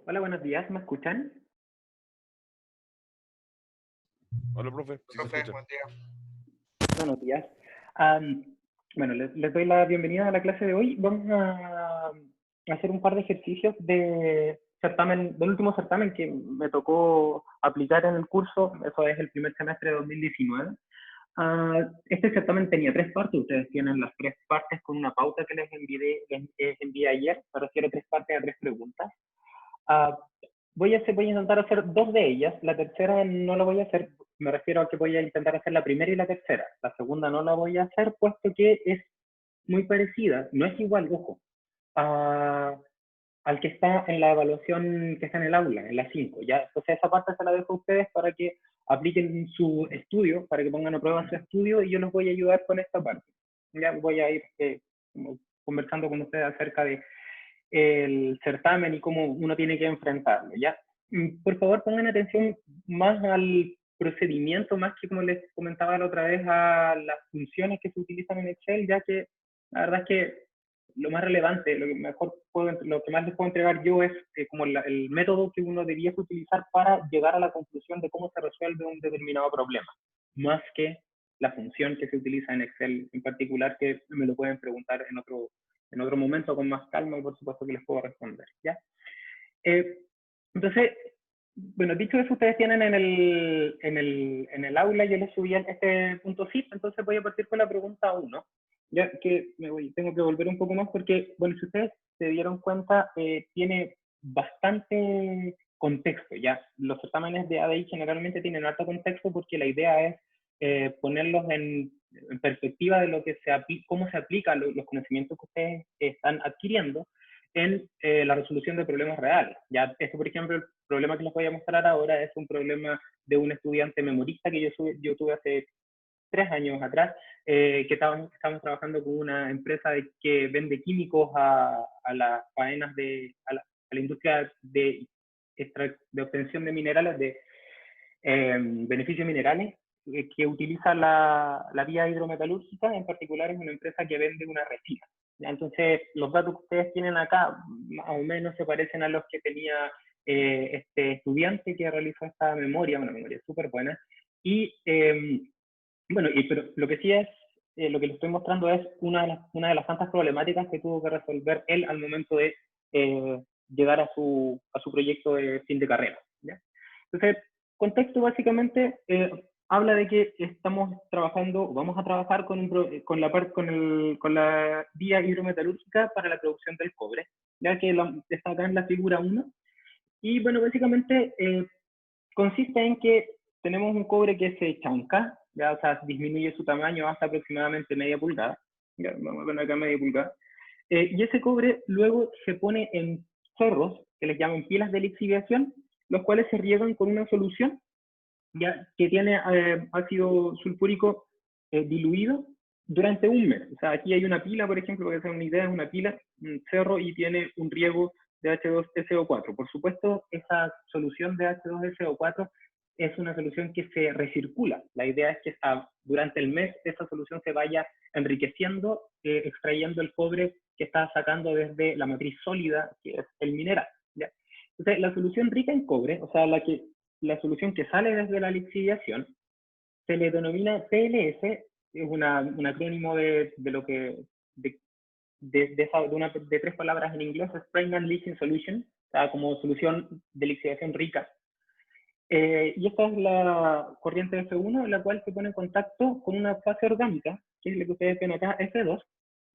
Hola, buenos días, ¿me escuchan? Hola, profe, sí se Profe, escucha. buen día. Buenos días. Am, bueno, les doy la bienvenida a la clase de hoy. Vamos a hacer un par de ejercicios de certamen, del último certamen que me tocó aplicar en el curso, eso es el primer semestre de 2019. Este certamen tenía tres partes, ustedes tienen las tres partes con una pauta que les envié ayer, me refiero a tres partes a tres preguntas. Ah, voy a intentar hacer dos de ellas. La tercera no la voy a hacer, me refiero a que voy a intentar hacer la primera y la tercera. La segunda no la voy a hacer, puesto que es muy parecida, no es igual, ojo, a- al que está en la evaluación que está en el aula, en la 5. ¿Ya? Entonces esa parte se la dejo a ustedes para que apliquen su estudio, para que pongan a prueba su estudio y yo los voy a ayudar con esta parte. Ya voy a ir conversando con ustedes acerca de el certamen y cómo uno tiene que enfrentarlo, ¿ya? Por favor, pongan atención más al procedimiento, más que como les comentaba la otra vez, a las funciones que se utilizan en Excel, ya que la verdad es que lo más relevante, lo que más les puedo entregar yo es como el método que uno debía utilizar para llegar a la conclusión de cómo se resuelve un determinado problema, más que la función que se utiliza en Excel en particular, que me lo pueden preguntar en otro momento con más calma y por supuesto que les puedo responder, ¿ya? Eh, entonces, bueno, dicho eso, ustedes tienen en el aula, yo les subí este punto zip, entonces voy a partir con la pregunta uno, ya que tengo que volver un poco más porque, bueno, si ustedes se dieron cuenta, tiene bastante contexto, ya. Los certámenes de ADI generalmente tienen alto contexto porque la idea es ponerlos en perspectiva de lo que cómo se aplican los conocimientos que ustedes están adquiriendo en la resolución de problemas reales. Ya, esto, por ejemplo, el problema que les voy a mostrar ahora es un problema de un estudiante memorista que yo tuve hace 3 años atrás, que estábamos trabajando con una empresa que vende químicos a las faenas a la industria de obtención de minerales, de beneficios minerales, que utiliza la vía hidrometalúrgica, en particular es una empresa que vende una resina. ¿Ya? Entonces, los datos que ustedes tienen acá más o menos se parecen a los que tenía este estudiante que realizó esta memoria, una memoria súper buena. Y bueno, pero lo que sí es, lo que les estoy mostrando es una de las tantas problemáticas que tuvo que resolver él al momento de llegar a su proyecto de fin de carrera. ¿Ya? Entonces, contexto básicamente habla de que estamos trabajando, vamos a trabajar con la vía hidrometalúrgica para la producción del cobre, ya que está acá en la figura uno. Y bueno, básicamente consiste en que tenemos un cobre que se chanca, ya, o sea, disminuye su tamaño hasta aproximadamente media pulgada, ya, vamos a poner acá media pulgada, y ese cobre luego se pone en cerros, que les llaman pilas de lixiviación, los cuales se riegan con una solución ya, que tiene ácido sulfúrico diluido durante un mes. O sea, aquí hay una pila, por ejemplo, para que se den una idea, es una pila, un cerro, y tiene un riego de H2SO4. Por supuesto, esa solución de H2SO4 es una solución que se recircula. La idea es que durante el mes esa solución se vaya enriqueciendo, extrayendo el cobre que está sacando desde la matriz sólida, que es el mineral. ¿Ya? Entonces, la solución rica en cobre, o sea, la solución que sale desde la lixiviación, se le denomina PLS, es un acrónimo de lo que, de tres palabras en inglés, es Pregnant Leaching Solution, o sea, como solución de lixiviación rica. Y esta es la corriente F1, la cual se pone en contacto con una fase orgánica, que es la que ustedes ven acá, F2,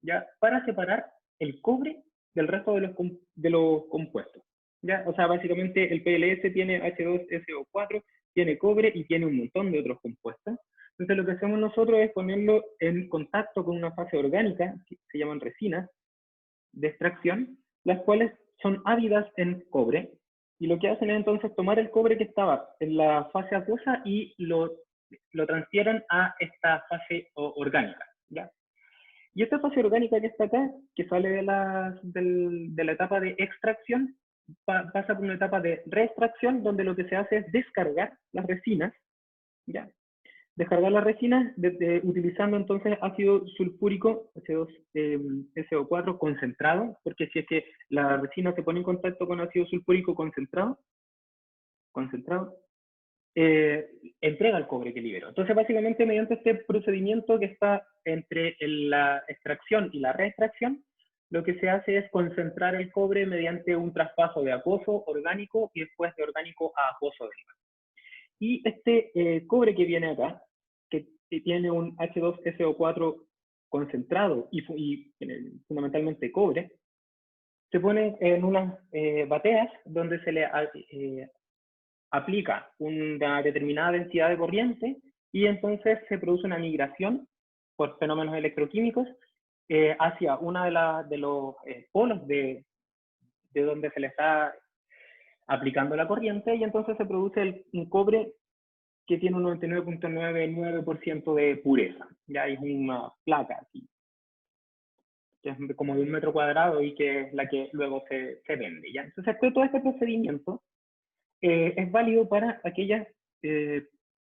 ¿ya? Para separar el cobre del resto de los compuestos. ¿Ya? O sea, básicamente el PLS tiene H2SO4, tiene cobre y tiene un montón de otros compuestos. Entonces lo que hacemos nosotros es ponerlo en contacto con una fase orgánica, que se llaman resinas, de extracción, las cuales son ávidas en cobre, y lo que hacen es entonces tomar el cobre que estaba en la fase acuosa y lo transfieren a esta fase orgánica. ¿Ya? Y esta fase orgánica que está acá, que sale de la etapa de extracción, pasa por una etapa de reextracción, donde lo que se hace es descargar las resinas, ¿ya? descargar la resina utilizando entonces ácido sulfúrico, H2SO4 concentrado, porque si es que la resina se pone en contacto con ácido sulfúrico concentrado, entrega el cobre que liberó. Entonces, básicamente, mediante este procedimiento que está entre la extracción y la reextracción, lo que se hace es concentrar el cobre mediante un traspaso de acuoso orgánico y después de orgánico a acuoso derivado. Y este cobre que viene acá, que tiene un H2SO4 concentrado y fundamentalmente cobre, se pone en unas bateas donde se le aplica una determinada densidad de corriente y entonces se produce una migración por fenómenos electroquímicos hacia una de los polos de donde se le está aplicando la corriente y entonces se produce un cobre que tiene un 99.99% de pureza. Ya es una placa aquí, que es como de 1 metro cuadrado y que es la que luego se vende. ¿Ya? Entonces todo este procedimiento es válido para aquellas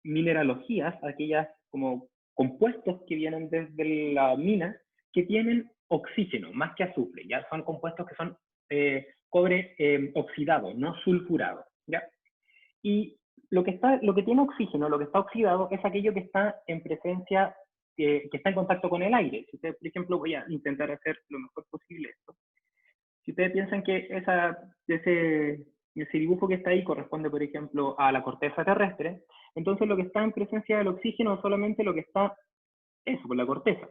mineralogías, aquellas como compuestos que vienen desde la mina que tienen oxígeno más que azufre, ya son compuestos que son cobre oxidado, no sulfurado, ¿ya? Y lo que tiene oxígeno, lo que está oxidado, es aquello que está en presencia, que está en contacto con el aire. Si ustedes, por ejemplo, voy a intentar hacer lo mejor posible esto. Si ustedes piensan que ese dibujo que está ahí corresponde, por ejemplo, a la corteza terrestre, entonces lo que está en presencia del oxígeno es solamente lo que está, eso, por la corteza.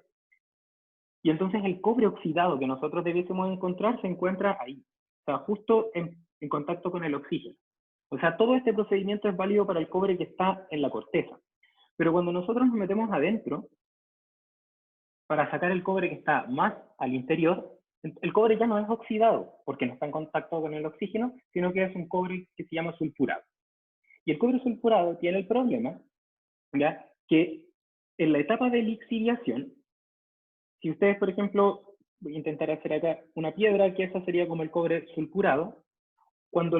Y entonces el cobre oxidado que nosotros debiésemos encontrar se encuentra ahí, o sea, justo en contacto con el oxígeno. O sea, todo este procedimiento es válido para el cobre que está en la corteza. Pero cuando nosotros nos metemos adentro, para sacar el cobre que está más al interior, el cobre ya no es oxidado, porque no está en contacto con el oxígeno, sino que es un cobre que se llama sulfurado. Y el cobre sulfurado tiene el problema, ¿ya?, que en la etapa de lixiviación, si ustedes, por ejemplo, voy a intentar hacer acá una piedra, que esa sería como el cobre sulfurado, cuando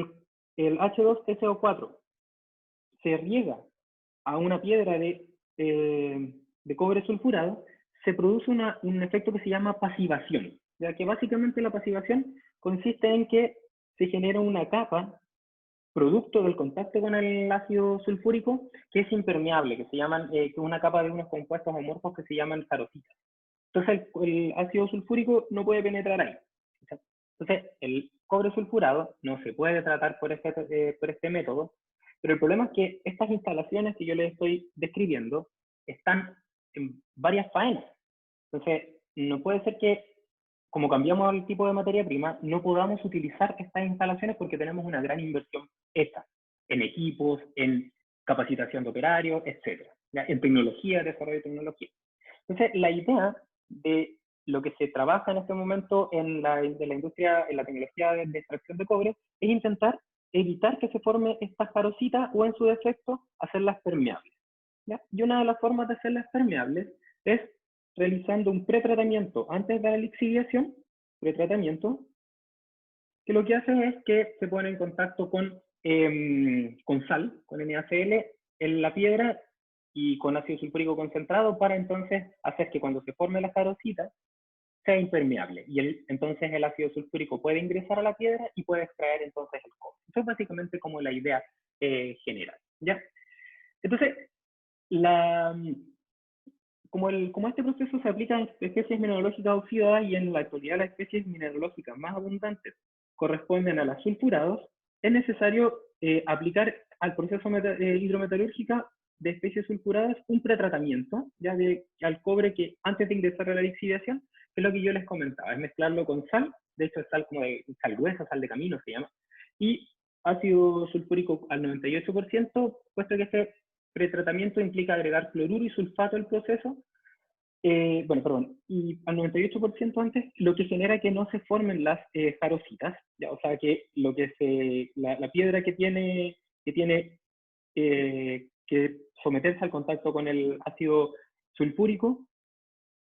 el H2SO4 se riega a una piedra de cobre sulfurado, se produce un efecto que se llama pasivación, ya que básicamente la pasivación consiste en que se genera una capa producto del contacto con el ácido sulfúrico que es impermeable, que se llaman, que es una capa de unos compuestos amorfos que se llaman jarositas. Entonces el ácido sulfúrico no puede penetrar ahí. Entonces el cobre sulfurado no se puede tratar por este método, pero el problema es que estas instalaciones que yo les estoy describiendo están en varias faenas. Entonces, no puede ser que, como cambiamos el tipo de materia prima, no podamos utilizar estas instalaciones porque tenemos una gran inversión hecha en equipos, en capacitación de operarios, etc. En tecnología, desarrollo de tecnología. Entonces, la idea de lo que se trabaja en este momento en la industria, en la tecnología de extracción de cobre, es intentar evitar que se forme esta jarosita o en su defecto hacerlas permeables. ¿Ya? Y una de las formas de hacerlas permeables es realizando un pretratamiento antes de la lixiviación, pretratamiento, que lo que hace es que se pone en contacto con sal, con NaCl, en la piedra y con ácido sulfúrico concentrado para entonces hacer que cuando se forme la jarosita sea impermeable. Y entonces el ácido sulfúrico puede ingresar a la piedra y puede extraer entonces el cobre. Eso es básicamente como la idea general, ¿ya? Entonces, como este proceso se aplica en especies mineralógicas oxidadas y en la actualidad las especies mineralógicas más abundantes corresponden a las sulfurados, es necesario aplicar al proceso hidrometalúrgico de especies sulfuradas un pretratamiento ya al cobre que antes de ingresar a la lixiviación, que es lo que yo les comentaba, es mezclarlo con sal, de hecho es sal como de sal gruesa, sal de camino se llama, y ácido sulfúrico al 98%, puesto que este pretratamiento implica agregar cloruro y sulfato al proceso, y al 98% antes, lo que genera que no se formen las jarositas, ¿ya? O sea que la piedra que tiene que someterse al contacto con el ácido sulfúrico,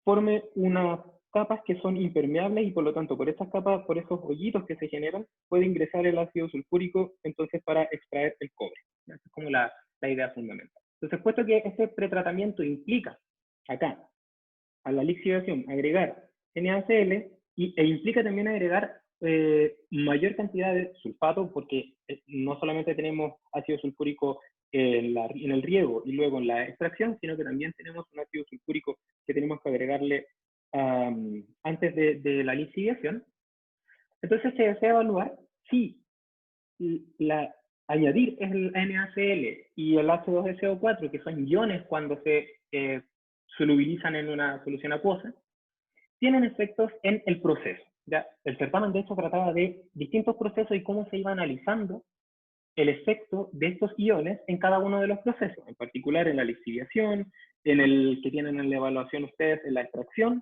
forme unas capas que son impermeables y por lo tanto por estas capas, por esos hoyitos que se generan, puede ingresar el ácido sulfúrico entonces para extraer el cobre. Esa es como la idea fundamental. Entonces, puesto que este pretratamiento implica, acá, a la lixiviación, agregar NaCl e implica también agregar mayor cantidad de sulfato, porque no solamente tenemos ácido sulfúrico en el riego y luego en la extracción, sino que también tenemos un ácido sulfúrico que tenemos que agregarle antes de la lixiviación. Entonces se desea evaluar si añadir el NaCl y el H2SO4, que son iones cuando se solubilizan en una solución acuosa, tienen efectos en el proceso. ¿Ya? El certamen, de hecho, trataba de distintos procesos y cómo se iba analizando el efecto de estos iones en cada uno de los procesos, en particular en la lixiviación, en el que tienen en la evaluación ustedes en la extracción,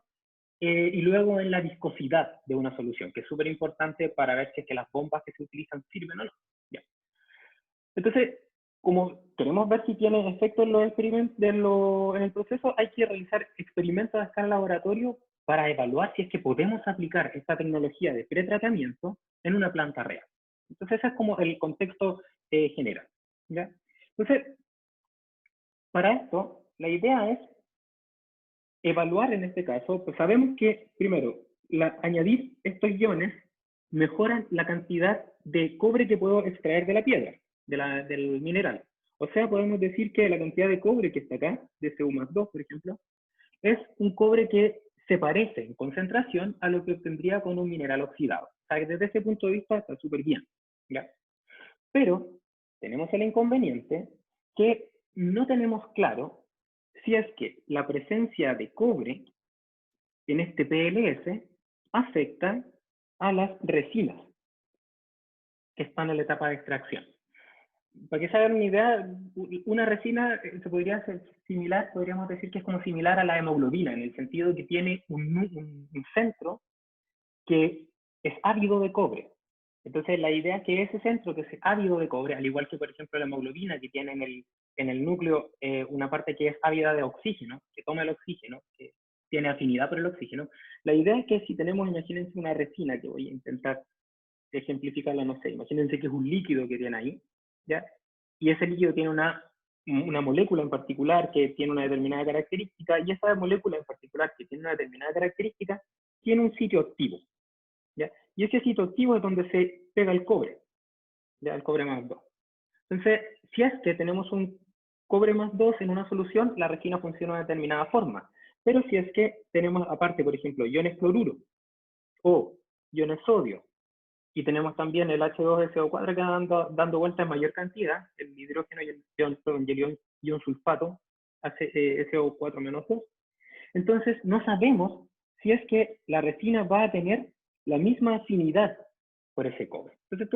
y luego en la viscosidad de una solución, que es súper importante para ver si es que las bombas que se utilizan sirven o no. ¿Ya? Entonces, como queremos ver si tiene efecto en los experimentos, en el proceso, hay que realizar experimentos a escala laboratorio para evaluar si es que podemos aplicar esta tecnología de pretratamiento en una planta real. Entonces, ese es como el contexto general. ¿Ya? Entonces, para esto, la idea es evaluar en este caso, pues sabemos que, primero, añadir estos iones mejoran la cantidad de cobre que puedo extraer de la piedra, del mineral. O sea, podemos decir que la cantidad de cobre que está acá, de Cu+2, por ejemplo, es un cobre que se parece en concentración a lo que obtendría con un mineral oxidado. O sea, que desde ese punto de vista está súper bien. ¿Ya? Pero tenemos el inconveniente que no tenemos claro si es que la presencia de cobre en este PLS afecta a las resinas que están en la etapa de extracción. Para que se hagan una idea, una resina se podría ser similar, podríamos decir que es como similar a la hemoglobina, en el sentido que tiene un centro que es ávido de cobre. Entonces, la idea es que ese centro que es ávido de cobre, al igual que, por ejemplo, la hemoglobina, que tiene en el núcleo una parte que es ávida de oxígeno, que toma el oxígeno, que tiene afinidad por el oxígeno, la idea es que si tenemos, imagínense una resina, que voy a intentar ejemplificarla, no sé, imagínense que es un líquido que tiene ahí, ¿ya? Y ese líquido tiene una molécula en particular que tiene una determinada característica, y esa molécula en particular que tiene una determinada característica, tiene un sitio activo, ¿ya? Y ese sitio activo es donde se pega el cobre, ¿ya? El cobre más 2. Entonces, si es que tenemos un cobre más 2 en una solución, la resina funciona de determinada forma. Pero si es que tenemos aparte, por ejemplo, iones cloruro o iones sodio, y tenemos también el H2SO4 que va dando vueltas en mayor cantidad, el hidrógeno y el ion sulfato, SO4-2, entonces no sabemos si es que la resina va a tener la misma afinidad por ese cobre. Entonces,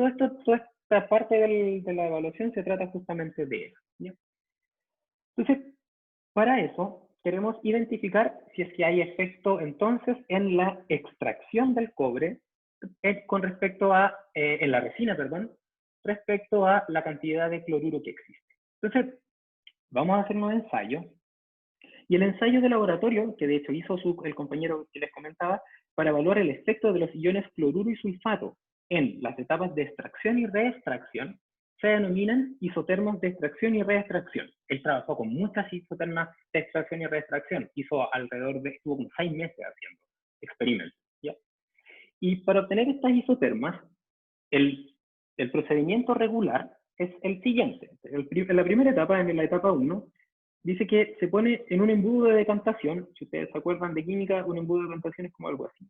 toda esta parte de la evaluación se trata justamente de eso. ¿Ya? Entonces, para eso, queremos identificar si es que hay efecto entonces en la extracción del cobre con respecto a, en la resina, perdón, respecto a la cantidad de cloruro que existe. Entonces, vamos a hacer un ensayo. Y el ensayo de laboratorio, que de hecho hizo el compañero que les comentaba, para evaluar el efecto de los iones cloruro y sulfato en las etapas de extracción y reextracción, se denominan isotermos de extracción y reextracción. Él trabajó con muchas isotermas de extracción y reextracción, estuvo como 6 meses haciendo experimentos. ¿Ya? Y para obtener estas isotermas, el procedimiento regular es el siguiente. En la primera etapa, en la etapa 1, dice que se pone en un embudo de decantación. Si ustedes se acuerdan de química, un embudo de decantación es como algo así.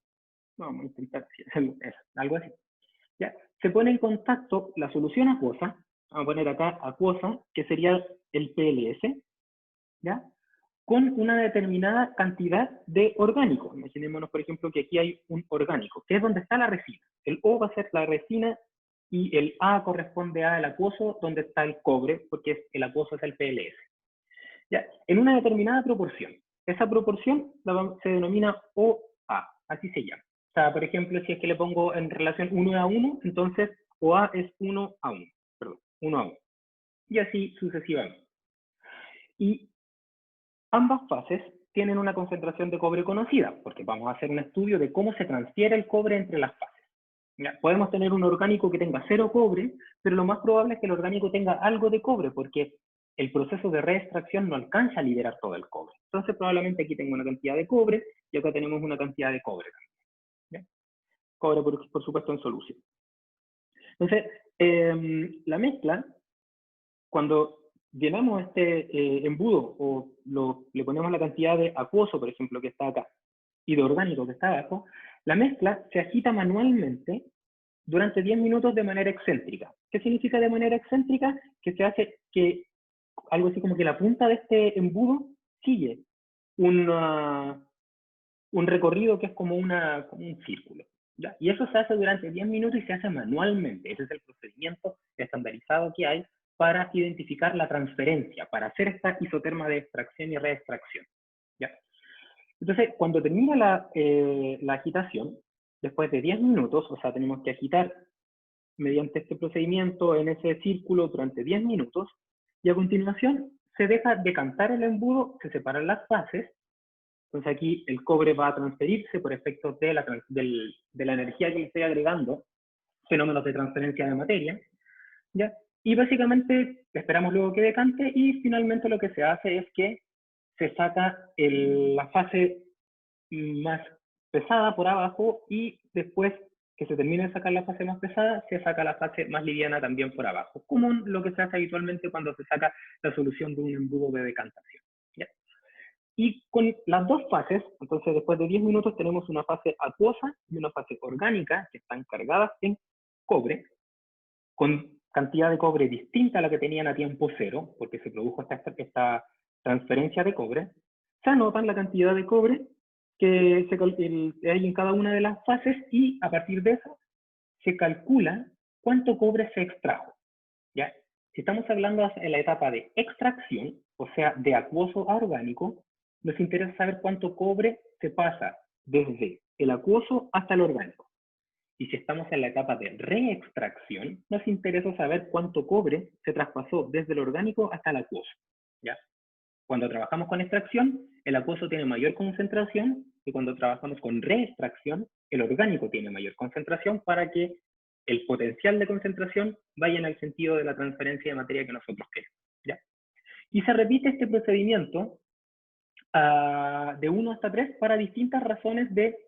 Vamos a intentar hacerlo, algo así. ¿Ya? Se pone en contacto la solución acuosa, vamos a poner acá acuosa, que sería el PLS, ¿ya? Con una determinada cantidad de orgánico. Imaginémonos, por ejemplo, que aquí hay un orgánico, que es donde está la resina. El O va a ser la resina y el A corresponde al acuoso, donde está el cobre, porque el acuoso es el PLS. ¿Ya? En una determinada proporción. Esa proporción se denomina OA, así se llama. O sea, por ejemplo, si es que le pongo en relación 1 a 1, entonces OA es 1 a 1, perdón, 1 a 1. Y así sucesivamente. Y ambas fases tienen una concentración de cobre conocida, porque vamos a hacer un estudio de cómo se transfiere el cobre entre las fases. ¿Ya? Podemos tener un orgánico que tenga 0 cobre, pero lo más probable es que el orgánico tenga algo de cobre, porque el proceso de reextracción no alcanza a liberar todo el cobre. Entonces probablemente aquí tengo una cantidad de cobre y acá tenemos una cantidad de cobre también. ¿Ya? Cobre, por supuesto, en solución. Entonces, la mezcla, cuando llenamos este embudo o le ponemos la cantidad de acuoso, por ejemplo, que está acá, y de orgánico que está abajo, la mezcla se agita manualmente durante 10 minutos de manera excéntrica. ¿Qué significa de manera excéntrica? Que se hace que algo así como que la punta de este embudo sigue un recorrido que es como un círculo. ¿Ya? Y eso se hace durante 10 minutos y se hace manualmente. Ese es el procedimiento estandarizado que hay para identificar la transferencia, para hacer esta isoterma de extracción y reextracción. ¿Ya? Entonces, cuando termina la agitación, después de 10 minutos, o sea, tenemos que agitar mediante este procedimiento en ese círculo durante 10 minutos, y a continuación se deja decantar el embudo, se separan las fases. Entonces aquí el cobre va a transferirse por efectos de la energía que le estoy agregando, fenómenos de transferencia de materia, ¿ya? Y básicamente esperamos luego que decante y finalmente lo que se hace es que se saca la fase más pesada por abajo y después que se termine de sacar la fase más pesada, se saca la fase más liviana también por abajo, como lo que se hace habitualmente cuando se saca la solución de un embudo de decantación. ¿Ya? Y con las dos fases, entonces después de 10 minutos tenemos una fase acuosa y una fase orgánica que están cargadas en cobre, con cantidad de cobre distinta a la que tenían a tiempo cero, porque se produjo esta transferencia de cobre. Se anotan la cantidad de cobre que hay en cada una de las fases y a partir de eso se calcula cuánto cobre se extrajo. ¿Ya? Si estamos hablando en la etapa de extracción, o sea, de acuoso a orgánico, nos interesa saber cuánto cobre se pasa desde el acuoso hasta el orgánico. Y si estamos en la etapa de reextracción, nos interesa saber cuánto cobre se traspasó desde el orgánico hasta el acuoso. ¿Ya? Cuando trabajamos con extracción, el acuoso tiene mayor concentración y cuando trabajamos con reextracción, el orgánico tiene mayor concentración para que el potencial de concentración vaya en el sentido de la transferencia de materia que nosotros queremos. ¿Ya? Y se repite este procedimiento de 1 hasta 3 para distintas razones de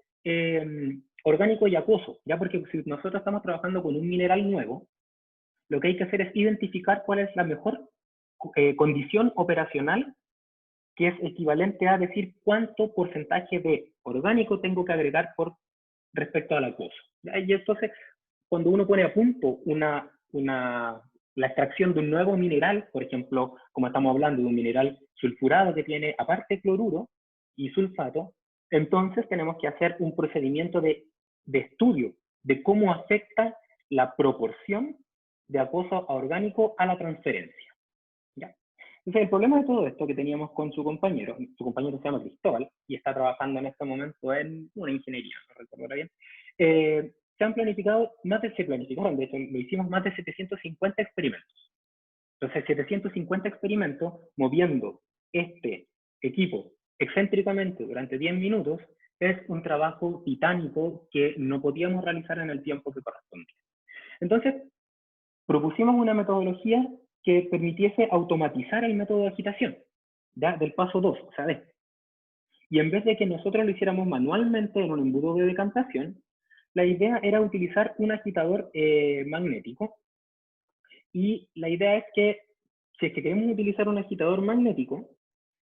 orgánico y acuoso, ¿ya? Porque si nosotros estamos trabajando con un mineral nuevo, lo que hay que hacer es identificar cuál es la mejor condición operacional que es equivalente a decir cuánto porcentaje de orgánico tengo que agregar respecto al acuoso. Y entonces, cuando uno pone a punto la extracción de un nuevo mineral, por ejemplo, como estamos hablando de un mineral sulfurado que tiene aparte cloruro y sulfato, entonces tenemos que hacer un procedimiento de estudio de cómo afecta la proporción de acuoso a orgánico a la transferencia. ¿Ya? Entonces, el problema de todo esto que teníamos con su compañero se llama Cristóbal y está trabajando en este momento en una ingeniería, no recuerdo ahora bien, se planificaron, de hecho lo hicimos más de 750 experimentos. Entonces, 750 experimentos moviendo este equipo excéntricamente durante 10 minutos es un trabajo titánico que no podíamos realizar en el tiempo que correspondía. Entonces, propusimos una metodología que permitiese automatizar el método de agitación, ¿ya? Del paso 2, o sea, D. Y en vez de que nosotros lo hiciéramos manualmente en un embudo de decantación, la idea era utilizar un agitador magnético. Y la idea es que, si es que queremos utilizar un agitador magnético,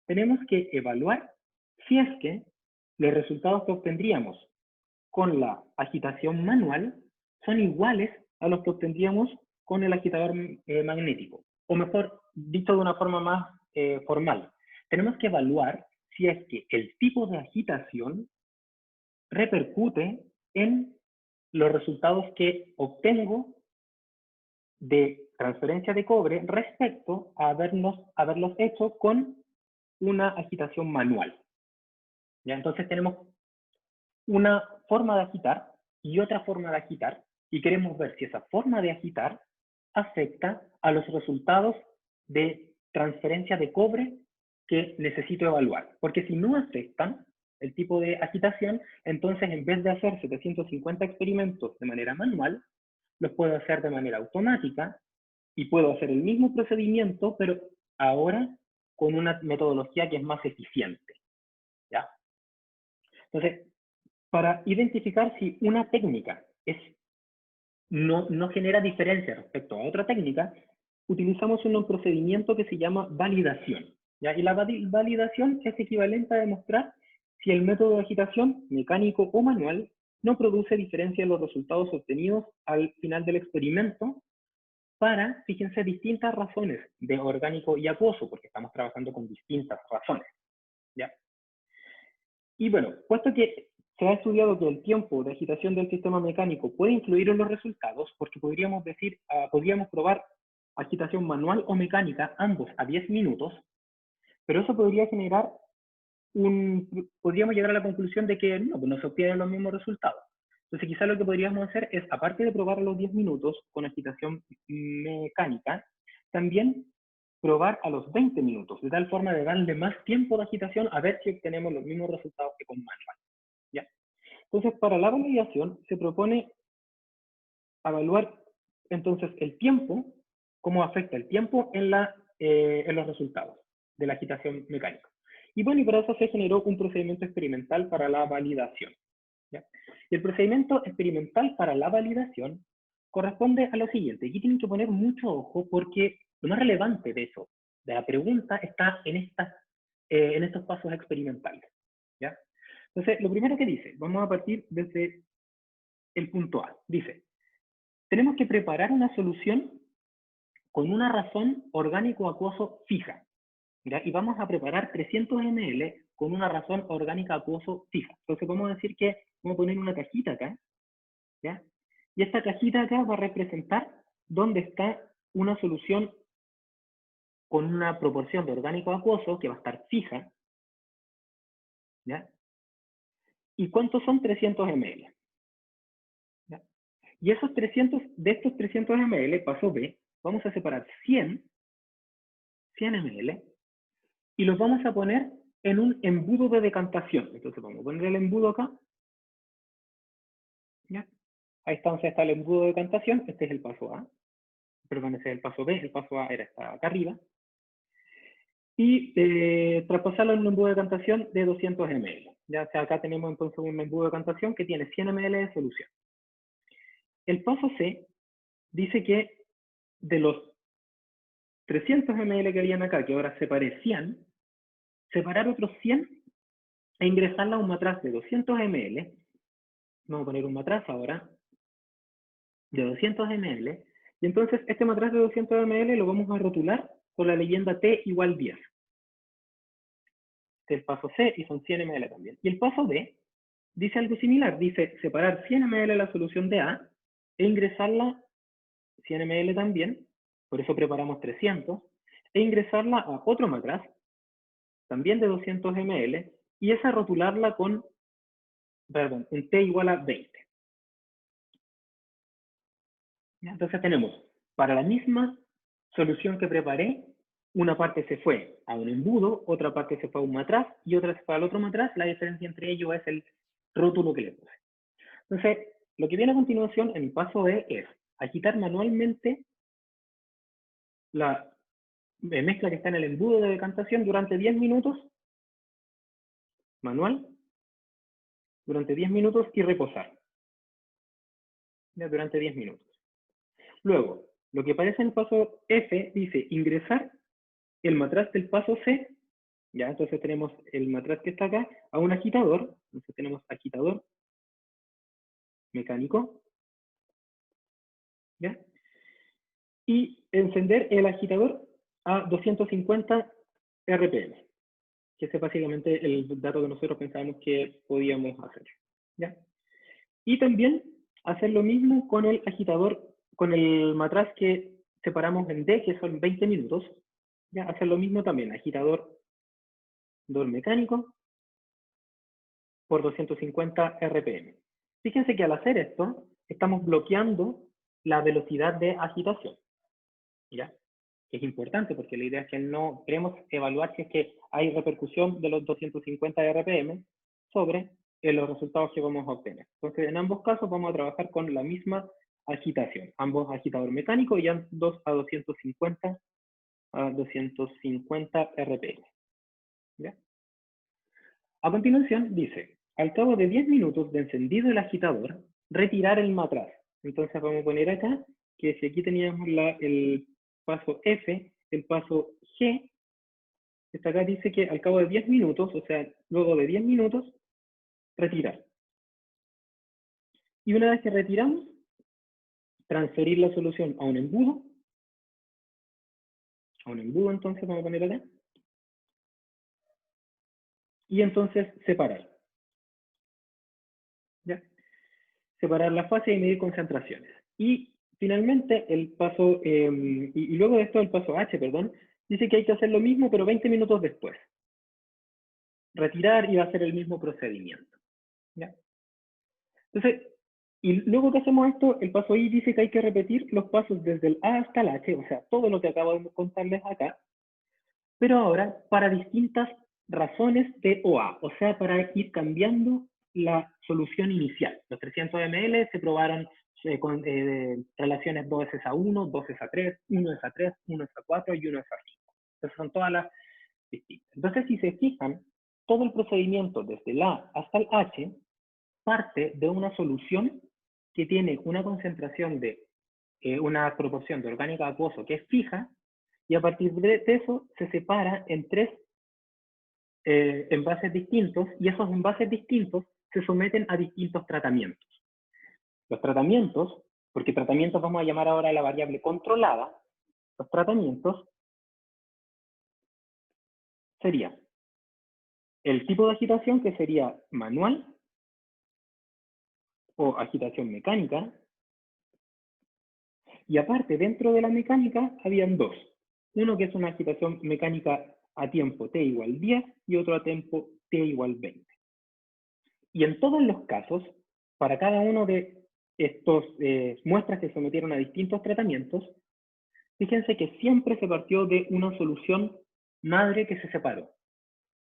tenemos que evaluar si es que los resultados que obtendríamos con la agitación manual son iguales a los que obtendríamos con el agitador magnético. O mejor, dicho de una forma más formal, tenemos que evaluar si es que el tipo de agitación repercute en los resultados que obtengo de transferencia de cobre respecto a haberlos hecho con una agitación manual. ¿Ya? Entonces tenemos una forma de agitar y otra forma de agitar y queremos ver si esa forma de agitar afecta a los resultados de transferencia de cobre que necesito evaluar. Porque si no afectan el tipo de agitación, entonces en vez de hacer 750 experimentos de manera manual, los puedo hacer de manera automática y puedo hacer el mismo procedimiento, pero ahora con una metodología que es más eficiente, ¿ya? Entonces, para identificar si una técnica no genera diferencia respecto a otra técnica, utilizamos un procedimiento que se llama validación, ¿ya? Y la validación es equivalente a demostrar si el método de agitación, mecánico o manual, no produce diferencia en los resultados obtenidos al final del experimento para, fíjense, distintas razones de orgánico y acuoso, porque estamos trabajando con distintas razones, ¿ya? Y bueno, puesto que se ha estudiado que el tiempo de agitación del sistema mecánico puede influir en los resultados, porque podríamos decir, podríamos probar agitación manual o mecánica, ambos a 10 minutos, pero eso podría generar podríamos llegar a la conclusión de que no se obtienen los mismos resultados. Entonces quizás lo que podríamos hacer es, aparte de probar a los 10 minutos con agitación mecánica, también probar a los 20 minutos, de tal forma de darle más tiempo de agitación a ver si obtenemos los mismos resultados que con manual, ¿ya? Entonces, para la validación se propone evaluar entonces el tiempo, cómo afecta el tiempo en los resultados de la agitación mecánica. Y bueno, y para eso se generó un procedimiento experimental para la validación, ¿ya? Y el procedimiento experimental para la validación corresponde a lo siguiente. Aquí tienen que poner mucho ojo porque lo más relevante de eso, de la pregunta, está en estos pasos experimentales, ¿ya? Entonces, lo primero que dice, vamos a partir desde el punto A. Dice, tenemos que preparar una solución con una razón orgánico-acuoso fija, ¿ya? Y vamos a preparar 300 ml con una razón orgánica acuoso fija. Entonces vamos a decir que vamos a poner una cajita acá, ¿ya? Y esta cajita acá va a representar dónde está una solución con una proporción de orgánico acuoso que va a estar fija, ¿ya? ¿Y cuántos son 300 ml? ¿Ya? Y de estos 300 ml, paso B, vamos a separar 100 ml y los vamos a poner en un embudo de decantación. Entonces vamos a poner el embudo acá, ¿ya? Ahí está el embudo de decantación, este es el paso A, perdón, ese es el paso B, el paso A está acá arriba, y traspasarlo en un embudo de decantación de 200 ml. Ya sea, acá tenemos entonces un embudo de decantación que tiene 100 ml de solución. El paso C dice que de los 300 ml que habían acá, que ahora separé 100, separar otros 100 e ingresarla a un matraz de 200 ml. Vamos a poner un matraz ahora de 200 ml, y entonces este matraz de 200 ml lo vamos a rotular con la leyenda T igual 10. Este es el paso C y son 100 ml también. Y el paso D dice algo similar, dice separar 100 ml de la solución de A e ingresarla 100 ml también, por eso preparamos 300, e ingresarla a otro matraz, también de 200 ml, y esa rotularla con, perdón, un T igual a 20. Entonces tenemos, para la misma solución que preparé, una parte se fue a un embudo, otra parte se fue a un matraz y otra se fue al otro matraz. La diferencia entre ellos es el rótulo que le puse. Entonces, lo que viene a continuación en el paso B es agitar manualmente la mezcla que está en el embudo de decantación durante 10 minutos, manual, durante 10 minutos y reposar, ¿ya? Durante 10 minutos. Luego, lo que aparece en el paso F dice ingresar el matraz del paso C, ya, entonces tenemos el matraz que está acá, a un agitador, entonces tenemos agitador mecánico, ¿ya? Y encender el agitador a 250 RPM, que ese es básicamente el dato que nosotros pensábamos que podíamos hacer, ¿ya? Y también hacer lo mismo con el agitador, con el matraz que separamos en D, que son 20 minutos, ¿ya? Hacer lo mismo también, agitador mecánico por 250 RPM. Fíjense que al hacer esto, estamos bloqueando la velocidad de agitación, ¿ya? Es importante porque la idea es que no queremos evaluar si es que hay repercusión de los 250 RPM sobre los resultados que vamos a obtener. Entonces, en ambos casos vamos a trabajar con la misma agitación, ambos agitador mecánico y ambos a 250 a 250 RPM. ¿Ya? A continuación dice, al cabo de 10 minutos de encendido el agitador, retirar el matraz. Entonces vamos a poner acá que si aquí teníamos el paso F, el paso G, esta acá dice que al cabo de 10 minutos, o sea, luego de 10 minutos, retirar. Y una vez que retiramos, transferir la solución a un embudo. Entonces vamos a poner acá. Y entonces separar. ¿Ya? Separar la fase y medir concentraciones. Y finalmente el paso, y luego de esto el paso H, perdón, dice que hay que hacer lo mismo, pero 20 minutos después. Retirar y va a ser el mismo procedimiento. ¿Ya? Entonces, y luego que hacemos esto, el paso I dice que hay que repetir los pasos desde el A hasta el H, o sea, todo lo que acabo de contarles acá, pero ahora para distintas razones de OA, o sea, para ir cambiando la solución inicial. Los 300 ml se probaron con relaciones 2S1, 2S3, 1S3, 1S4 y 1S5. Esas son todas las distintas. Entonces, si se fijan, todo el procedimiento desde el A hasta el H parte de una solución que tiene una concentración de una proporción de orgánico acuoso que es fija, y a partir de eso se separa en 3 envases distintos, y esos envases distintos se someten a distintos tratamientos. Los tratamientos, porque tratamientos vamos a llamar ahora a la variable controlada, los tratamientos serían el tipo de agitación, que sería manual o agitación mecánica, y aparte dentro de la mecánica habían dos. Uno que es una agitación mecánica a tiempo t igual 10 y otro a tiempo t igual 20. Y en todos los casos, para cada uno de estos muestras que se sometieron a distintos tratamientos, fíjense que siempre se partió de una solución madre que se separó.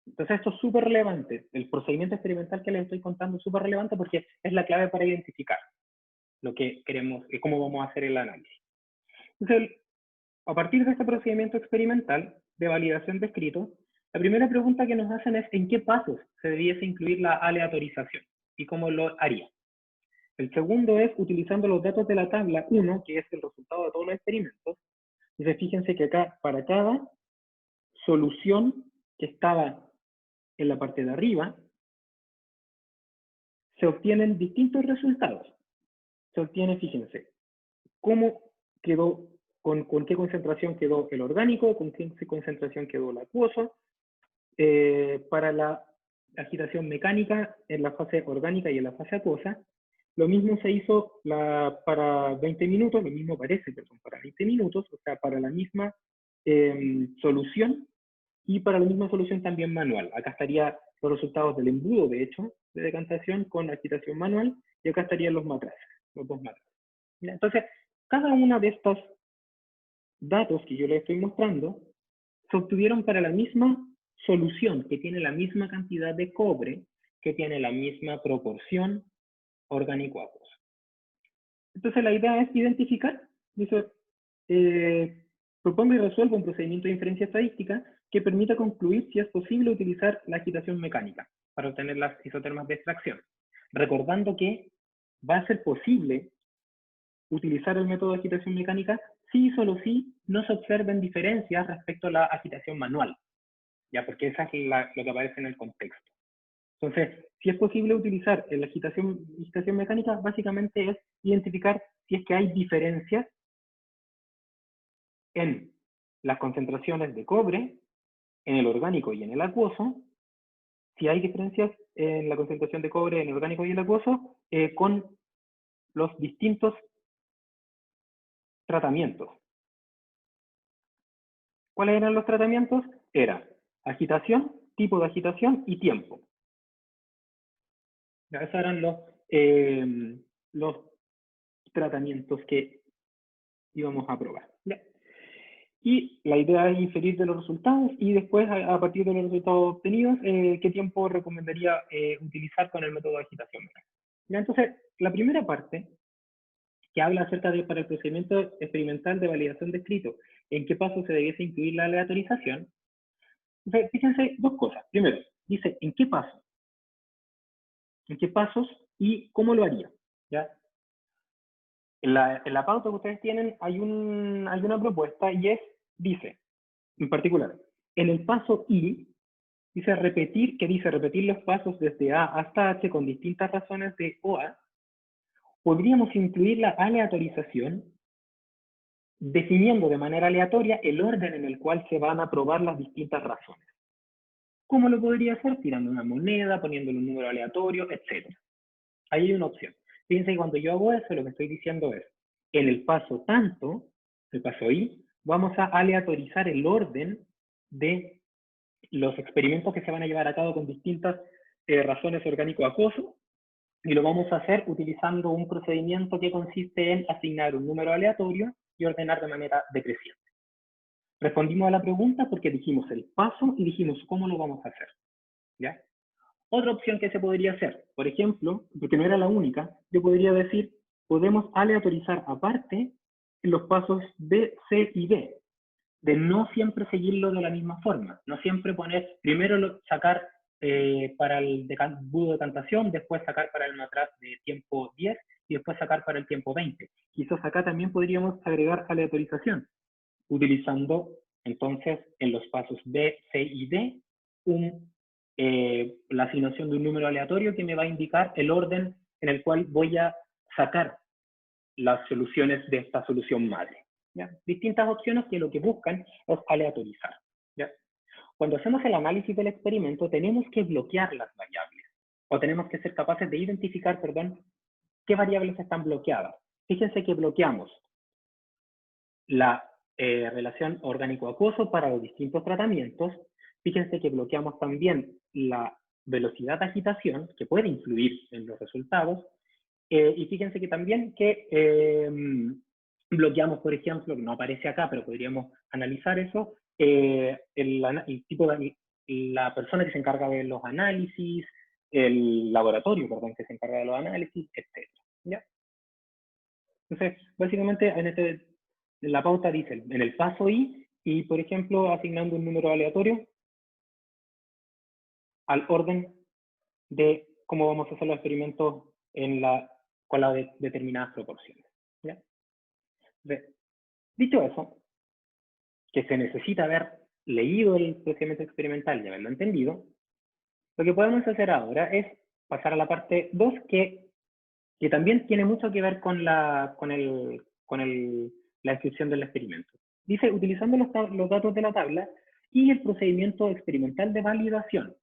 Entonces esto es súper relevante. El procedimiento experimental que les estoy contando es súper relevante porque es la clave para identificar lo que queremos, cómo vamos a hacer el análisis. Entonces, a partir de este procedimiento experimental de validación de escrito, la primera pregunta que nos hacen es ¿en qué pasos se debiese incluir la aleatorización? ¿Y cómo lo haría? El segundo es utilizando los datos de la tabla 1, que es el resultado de todos los experimentos. Entonces fíjense que acá para cada solución que estaba en la parte de arriba, se obtienen distintos resultados. Se obtiene, fíjense, cómo quedó, con qué concentración quedó el orgánico, con qué concentración quedó el acuoso, para la agitación mecánica en la fase orgánica y en la fase acuosa. Lo mismo se hizo para 20 minutos, lo mismo parece, perdón, para 20 minutos, o sea, para la misma solución, y para la misma solución también manual. Acá estarían los resultados del embudo, de hecho, de decantación con agitación manual, y acá estarían los matraces, los dos matraces. Entonces, cada uno de estos datos que yo les estoy mostrando se obtuvieron para la misma solución, que tiene la misma cantidad de cobre, que tiene la misma proporción orgánico-acuoso. Entonces la idea es identificar, dice, propongo y resuelvo un procedimiento de inferencia estadística que permita concluir si es posible utilizar la agitación mecánica para obtener las isotermas de extracción. Recordando que va a ser posible utilizar el método de agitación mecánica si y solo si no se observen diferencias respecto a la agitación manual, ya, porque esa es lo que aparece en el contexto. Entonces, si es posible utilizar la agitación mecánica, básicamente es identificar si es que hay diferencias en las concentraciones de cobre, en el orgánico y en el acuoso, si hay diferencias en la concentración de cobre en el orgánico y el acuoso, con los distintos tratamientos. ¿Cuáles eran los tratamientos? Era agitación, tipo de agitación y tiempo. Ya, esos eran los tratamientos que íbamos a probar. ¿Ya? Y la idea es inferir de los resultados y después, a partir de los resultados obtenidos, qué tiempo recomendaría utilizar con el método de agitación mecánica. ¿Ya? Entonces, la primera parte, que habla acerca de para el procedimiento experimental de validación de escrito, en qué paso se debiese incluir la aleatorización. Entonces, fíjense dos cosas. Primero, dice en qué paso, en qué pasos y cómo lo haría. ¿Ya? En la pauta que ustedes tienen hay una propuesta y dice, en particular, en el paso I, dice repetir los pasos desde A hasta H con distintas razones de OA. Podríamos incluir la aleatorización definiendo de manera aleatoria el orden en el cual se van a probar las distintas razones. ¿Cómo lo podría hacer? Tirando una moneda, poniéndole un número aleatorio, etc. Ahí hay una opción. Fíjense que cuando yo hago eso, lo que estoy diciendo es, en el paso tanto, el paso I, vamos a aleatorizar el orden de los experimentos que se van a llevar a cabo con distintas razones orgánico-acuoso, y lo vamos a hacer utilizando un procedimiento que consiste en asignar un número aleatorio y ordenar de manera decreciente. Respondimos a la pregunta porque dijimos el paso y dijimos cómo lo vamos a hacer. ¿Ya? Otra opción que se podría hacer, por ejemplo, porque no era la única, yo podría decir, podemos aleatorizar aparte los pasos B, C y D, de no siempre seguirlo de la misma forma, no siempre poner, primero sacar para el budo de decantación, después sacar para el matraz de tiempo 10 y después sacar para el tiempo 20. Quizás acá también podríamos agregar aleatorización, utilizando entonces en los pasos B, C y D la asignación de un número aleatorio que me va a indicar el orden en el cual voy a sacar las soluciones de esta solución madre. ¿Ya? Distintas opciones que lo que buscan es aleatorizar. ¿Ya? Cuando hacemos el análisis del experimento tenemos que bloquear las variables, o tenemos que ser capaces de identificar, qué variables están bloqueadas. Fíjense que bloqueamos la relación orgánico-acuoso para los distintos tratamientos. Fíjense que bloqueamos también la velocidad de agitación, que puede influir en los resultados, y fíjense que también bloqueamos, por ejemplo, que no aparece acá, pero podríamos analizar eso, el tipo de la persona que se encarga de los análisis, el laboratorio, perdón, que se encarga de los análisis, etc. ¿Ya? Entonces, básicamente, en la pauta dice, en el paso I, y por ejemplo, asignando un número aleatorio al orden de cómo vamos a hacer los experimentos con las determinadas proporciones. ¿Ya? Dicho eso, que se necesita haber leído el procedimiento experimental y haberlo entendido, lo que podemos hacer ahora es pasar a la parte 2, que también tiene mucho que ver con la descripción del experimento. Dice, utilizando los datos de la tabla y el procedimiento experimental de validación,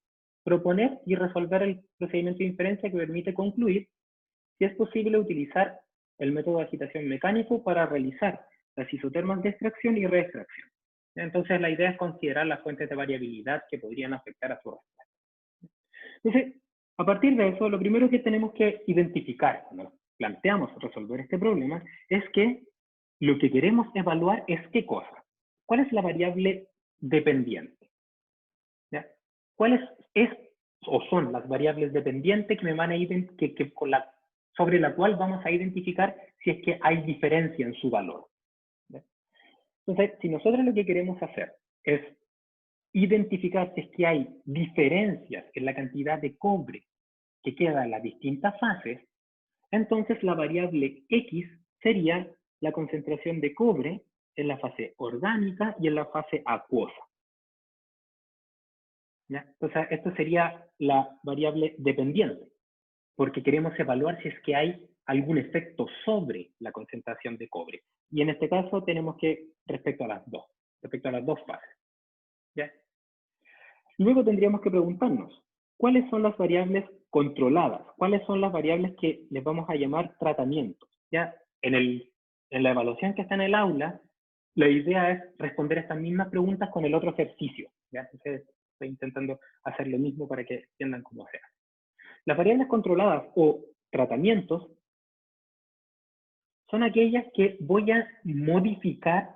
proponer y resolver el procedimiento de inferencia que permite concluir si es posible utilizar el método de agitación mecánico para realizar las isotermas de extracción y reextracción. Entonces, la idea es considerar las fuentes de variabilidad que podrían afectar a su respuesta. Entonces, a partir de eso, lo primero que tenemos que identificar cuando planteamos resolver este problema es que lo que queremos evaluar es qué cosa. ¿Cuál es la variable dependiente? ¿Ya? ¿Cuáles o son las variables dependientes que me van a sobre la cual vamos a identificar si es que hay diferencia en su valor? ¿Ya? Entonces, si nosotros lo que queremos hacer es identificar si es que hay diferencias en la cantidad de cobre que queda en las distintas fases, entonces la variable X sería la concentración de cobre en la fase orgánica y en la fase acuosa. ¿Ya? Entonces, esto sería la variable dependiente, porque queremos evaluar si es que hay algún efecto sobre la concentración de cobre. Y en este caso tenemos que, respecto a las dos fases. ¿Ya? Luego tendríamos que preguntarnos, ¿cuáles son las variables controladas? ¿Cuáles son las variables que les vamos a llamar tratamientos? ¿Ya? En la evaluación que está en el aula, la idea es responder estas mismas preguntas con el otro ejercicio. ¿Ya? Entonces, estoy intentando hacer lo mismo para que entiendan cómo se hace. Las variables controladas o tratamientos son aquellas que voy a modificar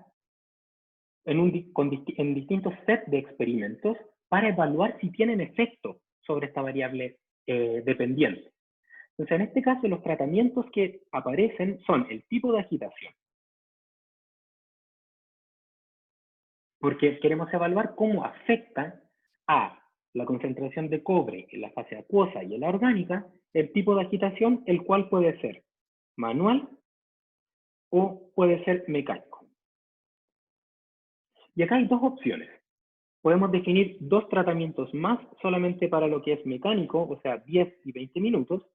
en distintos sets de experimentos para evaluar si tienen efecto sobre esta variable dependiente. Entonces, en este caso, los tratamientos que aparecen son el tipo de agitación, porque queremos evaluar cómo afecta a la concentración de cobre en la fase acuosa y en la orgánica el tipo de agitación, el cual puede ser manual o puede ser mecánico. Y acá hay dos opciones. Podemos definir dos tratamientos más solamente para lo que es mecánico, o sea, 10 y 20 minutos,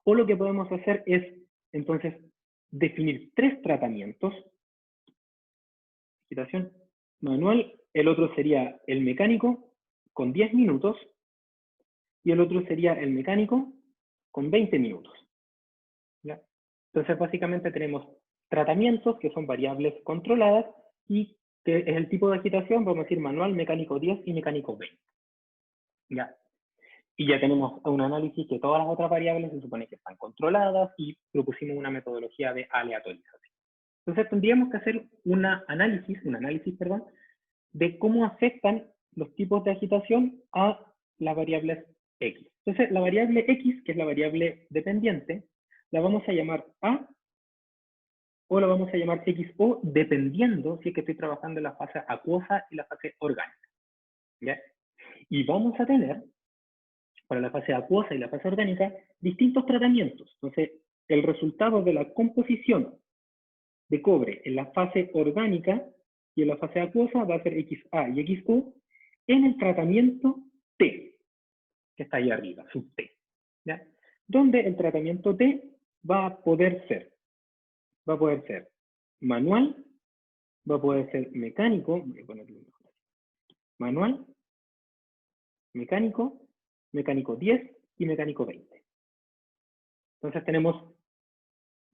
o lo que podemos hacer es, entonces, definir tres tratamientos. Agitación manual, el otro sería el mecánico con 10 minutos y el otro sería el mecánico con 20 minutos. ¿Ya? Entonces, básicamente tenemos tratamientos que son variables controladas y que es el tipo de agitación, vamos a decir manual, mecánico 10 y mecánico 20. ¿Ya? Y ya tenemos un análisis que todas las otras variables se supone que están controladas y propusimos una metodología de aleatorización. Entonces tendríamos que hacer un análisis, perdón, de cómo afectan los tipos de agitación a las variables X. Entonces la variable X, que es la variable dependiente, la vamos a llamar A o la vamos a llamar XO, dependiendo si es que estoy trabajando en la fase acuosa y la fase orgánica. ¿Ya? Y vamos a tener, para la fase acuosa y la fase orgánica, distintos tratamientos. Entonces, el resultado de la composición de cobre en la fase orgánica y en la fase acuosa va a ser XA y XO en el tratamiento T, que está ahí arriba, sub T. ¿Ya? Donde el tratamiento T va a poder ser manual, va a poder ser mecánico, voy a ponerlo mejor, manual, mecánico, mecánico 10 y mecánico 20. Entonces tenemos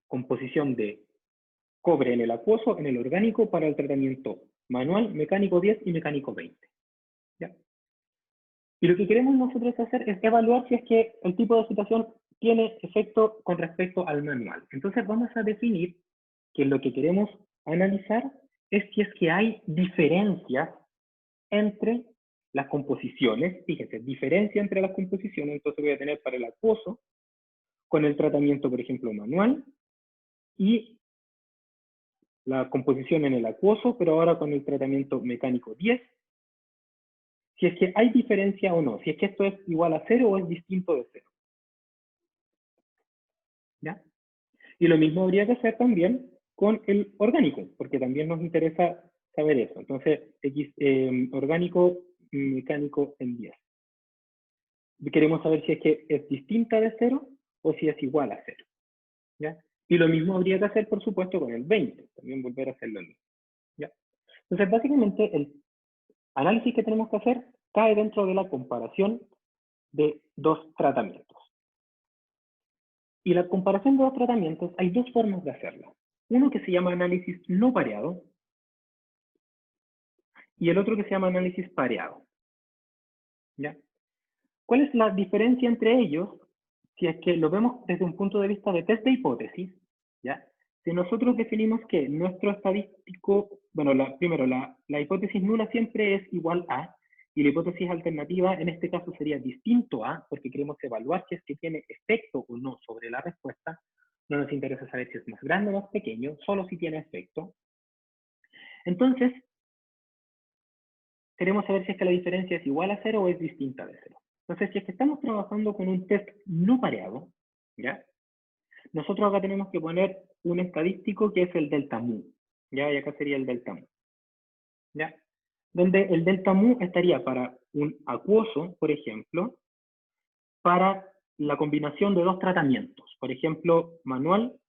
composición de cobre en el acuoso, en el orgánico para el tratamiento manual, mecánico 10 y mecánico 20. ¿Ya? Y lo que queremos nosotros hacer es evaluar si es que el tipo de agitación tiene efecto con respecto al manual. Entonces vamos a definir que lo que queremos analizar es si es que hay diferencias entre las composiciones. Fíjense, diferencia entre las composiciones. Entonces voy a tener para el acuoso con el tratamiento, por ejemplo, manual y la composición en el acuoso, pero ahora con el tratamiento mecánico 10. Si es que hay diferencia o no, si es que esto es igual a 0 o es distinto de 0. ¿Ya? Y lo mismo habría que hacer también con el orgánico, porque también nos interesa saber eso. Entonces, orgánico, mecánico en 10. Queremos saber si es que es distinta de 0 o si es igual a 0. ¿Ya? Y lo mismo habría que hacer, por supuesto, con el 20. También volver a hacer lo mismo. ¿Ya? Entonces, básicamente, el análisis que tenemos que hacer cae dentro de la comparación de dos tratamientos. Y la comparación de dos tratamientos, hay dos formas de hacerla. Uno que se llama análisis no pareado y el otro que se llama análisis pareado. ¿Ya? ¿Cuál es la diferencia entre ellos? Si es que lo vemos desde un punto de vista de test de hipótesis, ¿ya? Si nosotros definimos que nuestro estadístico, bueno, primero, la hipótesis nula siempre es igual a, y la hipótesis alternativa en este caso sería distinto a, porque queremos evaluar si es que tiene efecto o no sobre la respuesta. No nos interesa saber si es más grande o más pequeño, solo si tiene efecto. Entonces, queremos saber si es que la diferencia es igual a 0 o es distinta de 0. Entonces, si es que estamos trabajando con un test no pareado, ¿ya? Nosotros acá tenemos que poner un estadístico que es el delta mu, ¿ya? Y acá sería el delta mu, ¿ya? Donde el delta mu estaría para un acuoso, por ejemplo, para la combinación de dos tratamientos, por ejemplo, manual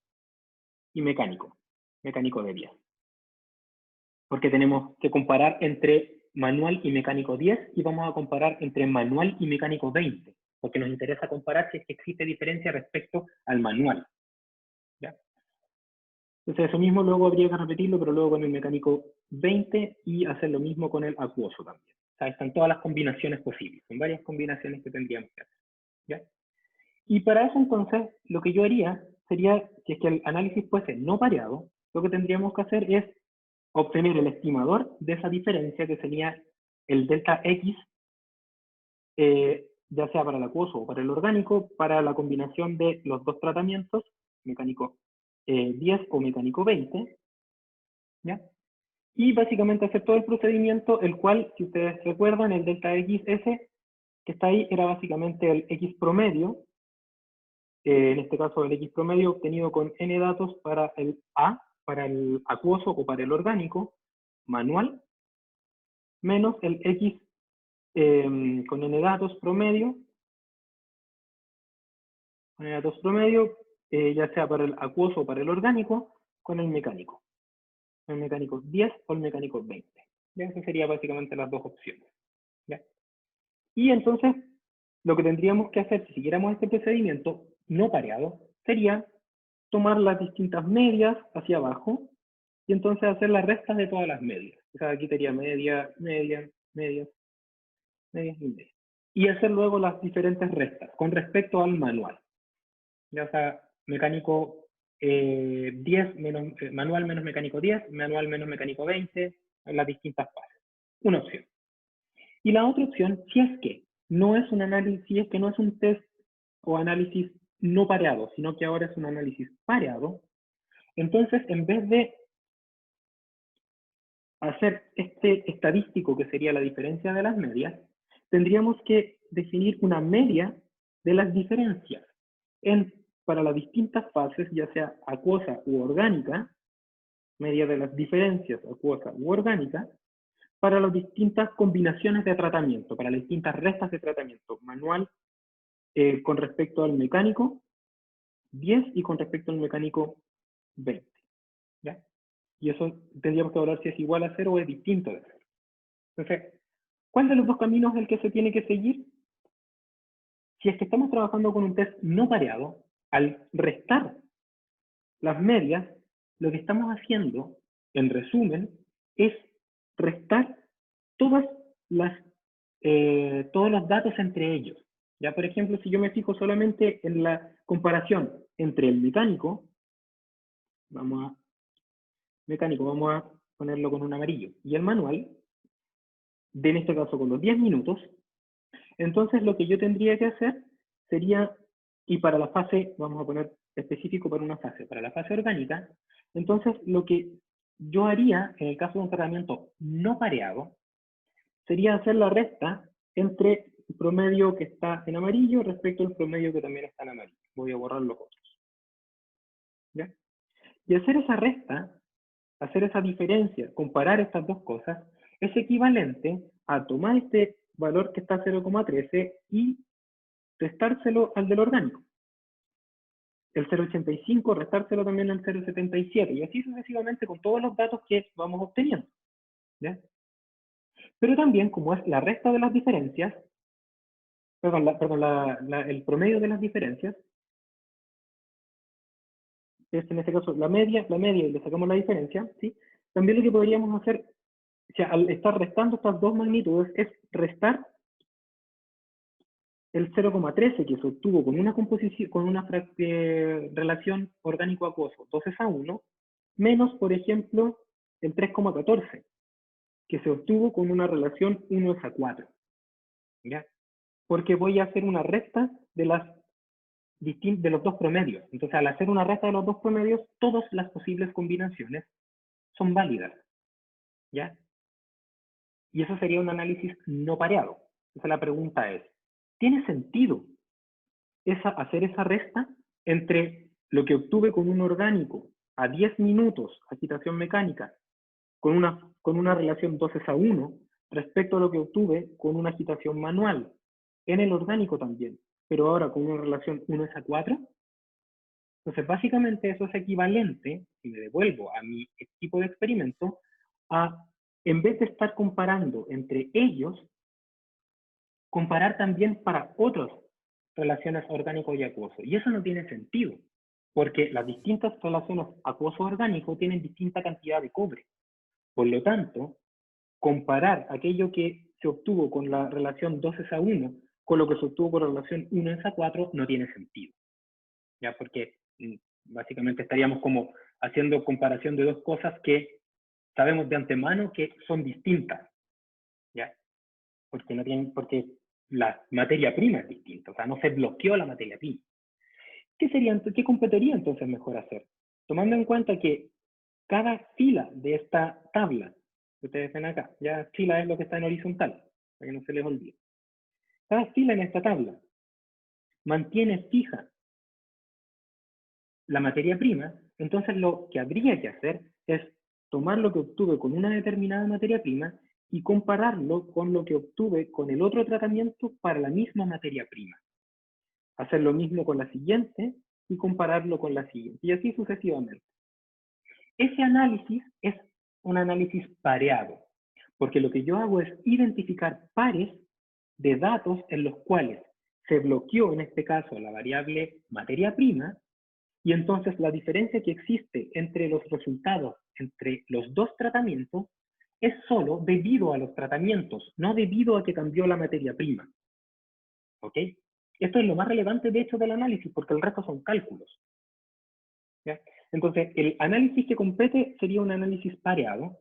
y mecánico de 10. Porque tenemos que comparar entre manual y mecánico 10 y vamos a comparar entre manual y mecánico 20, porque nos interesa comparar si es que existe diferencia respecto al manual. ¿Ya? Entonces eso mismo luego habría que repetirlo, pero luego con el mecánico 20 y hacer lo mismo con el acuoso también. O sea, están todas las combinaciones posibles, son varias combinaciones que tendríamos que hacer. ¿Ya? Y para eso entonces lo que yo haría sería, si es que el análisis fuese no pareado, lo que tendríamos que hacer es obtener el estimador de esa diferencia, que sería el delta X, ya sea para el acuoso o para el orgánico, para la combinación de los dos tratamientos, mecánico 10 o mecánico 20, ¿ya? Y básicamente hacer todo el procedimiento, el cual, si ustedes recuerdan, el delta XS que está ahí era básicamente el X promedio, en este caso el X promedio obtenido con N datos para el A, para el acuoso o para el orgánico, manual, menos el X con N datos promedio, ya sea para el acuoso o para el orgánico, con el mecánico 10 o el mecánico 20. ¿Ya? Esas serían básicamente las dos opciones. ¿Ya? Y entonces, lo que tendríamos que hacer si siguiéramos este procedimiento no pareado, sería tomar las distintas medias hacia abajo y entonces hacer las restas de todas las medias. O sea, aquí sería media, media, medias, medias y medias. Y hacer luego las diferentes restas con respecto al manual. Ya sea, mecánico 10 menos, manual menos mecánico 10, manual menos mecánico 20, en las distintas fases. Una opción. Y la otra opción, si es que no es un análisis, si es que no es un test o análisis no pareado, sino que ahora es un análisis pareado, entonces en vez de hacer este estadístico que sería la diferencia de las medias, tendríamos que definir una media de las diferencias para las distintas fases, ya sea acuosa u orgánica, media de las diferencias acuosa u orgánica, para las distintas combinaciones de tratamiento, para las distintas restas de tratamiento, manual con respecto al mecánico 10 y con respecto al mecánico 20. ¿Ya? Y eso tendríamos que hablar si es igual a 0 o es distinto de 0. Entonces, ¿cuál de los dos caminos es el que se tiene que seguir? Si es que estamos trabajando con un test no pareado, al restar las medias, lo que estamos haciendo, en resumen, es restar todas todos los datos entre ellos. Ya, por ejemplo, si yo me fijo solamente en la comparación entre el mecánico, vamos a ponerlo con un amarillo, y el manual, en este caso con los 10 minutos, entonces lo que yo tendría que hacer sería, y para la fase, vamos a poner específico para una fase, para la fase orgánica, entonces lo que yo haría en el caso de un tratamiento no pareado, sería hacer la resta entre el promedio que está en amarillo respecto al promedio que también está en amarillo. Voy a borrar los otros. ¿Ya? Y hacer esa resta, hacer esa diferencia, comparar estas dos cosas, es equivalente a tomar este valor que está a 0,13 y restárselo al del orgánico. El 0,85 restárselo también al 0,77 y así sucesivamente con todos los datos que vamos obteniendo. ¿Ya? Pero también, como es la resta de las diferencias, el promedio de las diferencias, es en este caso la media y le sacamos la diferencia, ¿sí? También lo que podríamos hacer, o sea, al estar restando estas dos magnitudes, es restar el 0,13 que se obtuvo con una composición, con una relación orgánico-acuoso 2:1, menos, por ejemplo, el 3,14, que se obtuvo con una relación 1:4. ¿Ya? Porque voy a hacer una resta de los dos promedios. Entonces, al hacer una resta de los dos promedios, todas las posibles combinaciones son válidas. ¿Ya? Y eso sería un análisis no pareado. Entonces, la pregunta es, ¿tiene sentido hacer esa resta entre lo que obtuve con un orgánico a 10 minutos, agitación mecánica, con una relación 2:1, respecto a lo que obtuve con una agitación manual, en el orgánico también, pero ahora con una relación 1:4? Entonces, básicamente eso es equivalente, si me devuelvo a mi tipo de experimento, a, en vez de estar comparando entre ellos, comparar también para otras relaciones orgánico y acuoso. Y eso no tiene sentido, porque las distintas relaciones acuoso-orgánico tienen distinta cantidad de cobre. Por lo tanto, comparar aquello que se obtuvo con la relación 2:1 con lo que se obtuvo con la relación 1:4 no tiene sentido. ¿Ya? Porque básicamente estaríamos como haciendo comparación de dos cosas que sabemos de antemano que son distintas. ¿Ya? Porque la materia prima es distinta, o sea, no se bloqueó la materia prima. ¿Qué competiría entonces mejor hacer? Tomando en cuenta que cada fila de esta tabla Ustedes ven acá, ya fila es lo que está en horizontal, para que no se les olvide. Cada fila en esta tabla mantiene fija la materia prima, entonces lo que habría que hacer es tomar lo que obtuve con una determinada materia prima y compararlo con lo que obtuve con el otro tratamiento para la misma materia prima. Hacer lo mismo con la siguiente y compararlo con la siguiente, y así sucesivamente. Ese análisis es un análisis pareado, porque lo que yo hago es identificar pares de datos en los cuales se bloqueó, en este caso, la variable materia prima, y entonces la diferencia que existe entre los resultados, entre los dos tratamientos, es solo debido a los tratamientos, no debido a que cambió la materia prima. ¿Ok? Esto es lo más relevante, de hecho, del análisis, porque el resto son cálculos. ¿Ya? Entonces, el análisis que compete sería un análisis pareado,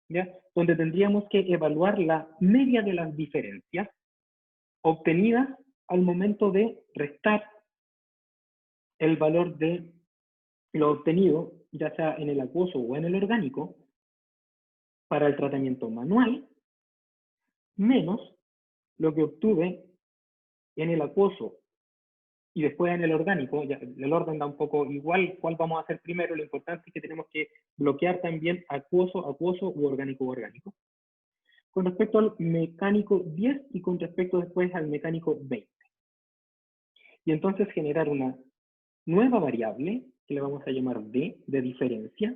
¿ya? Donde tendríamos que evaluar la media de las diferencias obtenidas al momento de restar el valor de lo obtenido, ya sea en el acuoso o en el orgánico, para el tratamiento manual, menos lo que obtuve en el acuoso y después en el orgánico. Ya, el orden da un poco igual cuál vamos a hacer primero, lo importante es que tenemos que bloquear también acuoso, acuoso u orgánico, orgánico. Con respecto al mecánico 10 y con respecto después al mecánico 20. Y entonces generar una nueva variable que le vamos a llamar D de diferencia,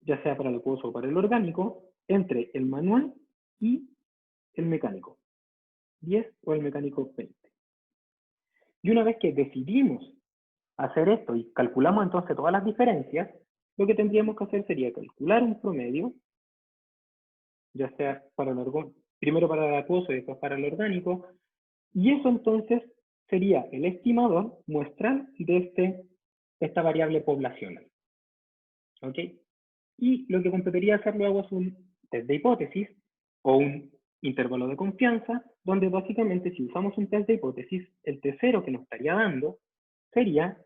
ya sea para el acuoso o para el orgánico, entre el manual y el mecánico 10 o el mecánico 20. Y una vez que decidimos hacer esto y calculamos entonces todas las diferencias, lo que tendríamos que hacer sería calcular un promedio, ya sea para el primero para el acuoso y después para el orgánico, y eso entonces sería el estimador muestral de esta variable poblacional. ¿Ok? Y lo que competiría hacer luego es un test de hipótesis o un intervalo de confianza, donde básicamente si usamos un test de hipótesis, el T0 que nos estaría dando sería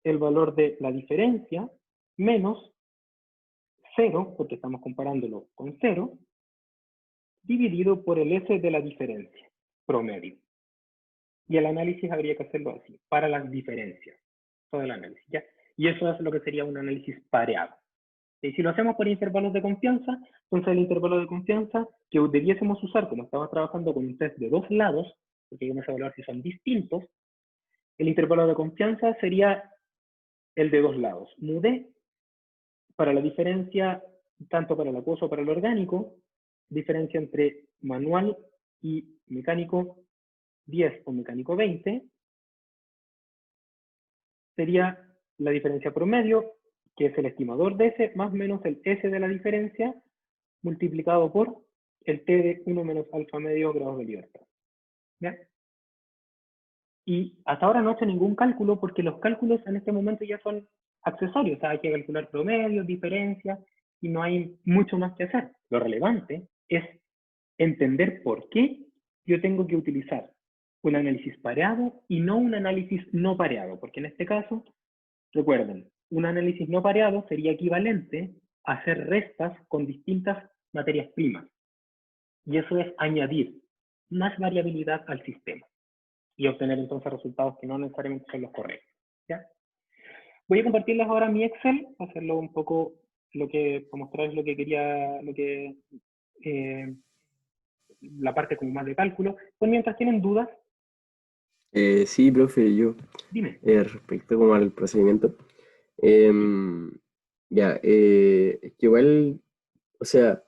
el valor de la diferencia menos 0, porque estamos comparándolo con 0, dividido por el S de la diferencia, promedio. Y el análisis habría que hacerlo así, para las diferencias, todo el análisis, ¿ya? Y eso es lo que sería un análisis pareado. Y si lo hacemos por intervalos de confianza, entonces el intervalo de confianza que debiésemos usar, como estamos trabajando con un test de dos lados, porque vamos a evaluar si son distintos, el intervalo de confianza sería el de dos lados. Mudé para la diferencia, tanto para el acuoso como para el orgánico, diferencia entre manual y mecánico 10 o mecánico 20, sería la diferencia promedio, que es el estimador de S, más menos el S de la diferencia, multiplicado por el T de 1 menos alfa medio grados de libertad. ¿Ya? Y hasta ahora no he hecho ningún cálculo porque los cálculos en este momento ya son accesorios. O sea, hay que calcular promedios, diferencias, y no hay mucho más que hacer. Lo relevante es entender por qué yo tengo que utilizar un análisis pareado y no un análisis no pareado, porque en este caso, recuerden, un análisis no pareado sería equivalente a hacer restas con distintas materias primas. Y eso es añadir más variabilidad al sistema y obtener entonces resultados que no necesariamente son los correctos. ¿Ya? Voy a compartirles ahora mi Excel, hacerlo un poco, para mostrarles lo que quería, la parte como más de cálculo. Pues mientras tienen dudas, Sí, profe, yo, dime. respecto como al procedimiento, es que igual, o sea,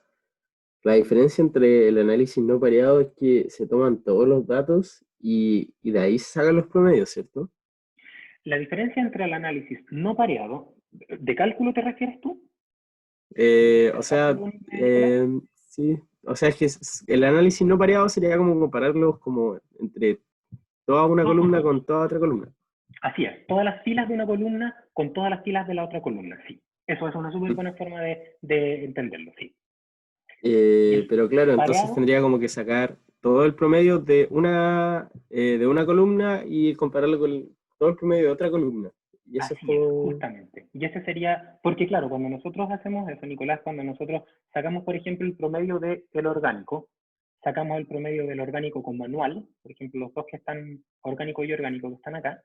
la diferencia entre el análisis no pareado es que se toman todos los datos y de ahí se sacan los promedios, ¿cierto? La diferencia entre el análisis no pareado, ¿de cálculo te refieres tú? O sea, sí, o sea, es que el análisis no pareado sería como compararlos como entre toda una columna con toda otra columna. Así es, todas las filas de una columna con todas las filas de la otra columna, sí. Eso es una súper buena forma de entenderlo, sí. Pero claro, pareado, entonces tendría como que sacar todo el promedio de una columna y compararlo con todo el promedio de otra columna. y eso es Así es, como... justamente. Y ese sería, porque claro, cuando nosotros hacemos eso, Nicolás, cuando nosotros sacamos, por ejemplo, el promedio del orgánico, sacamos el promedio del orgánico con manual, por ejemplo, los dos que están, orgánico y orgánico que están acá,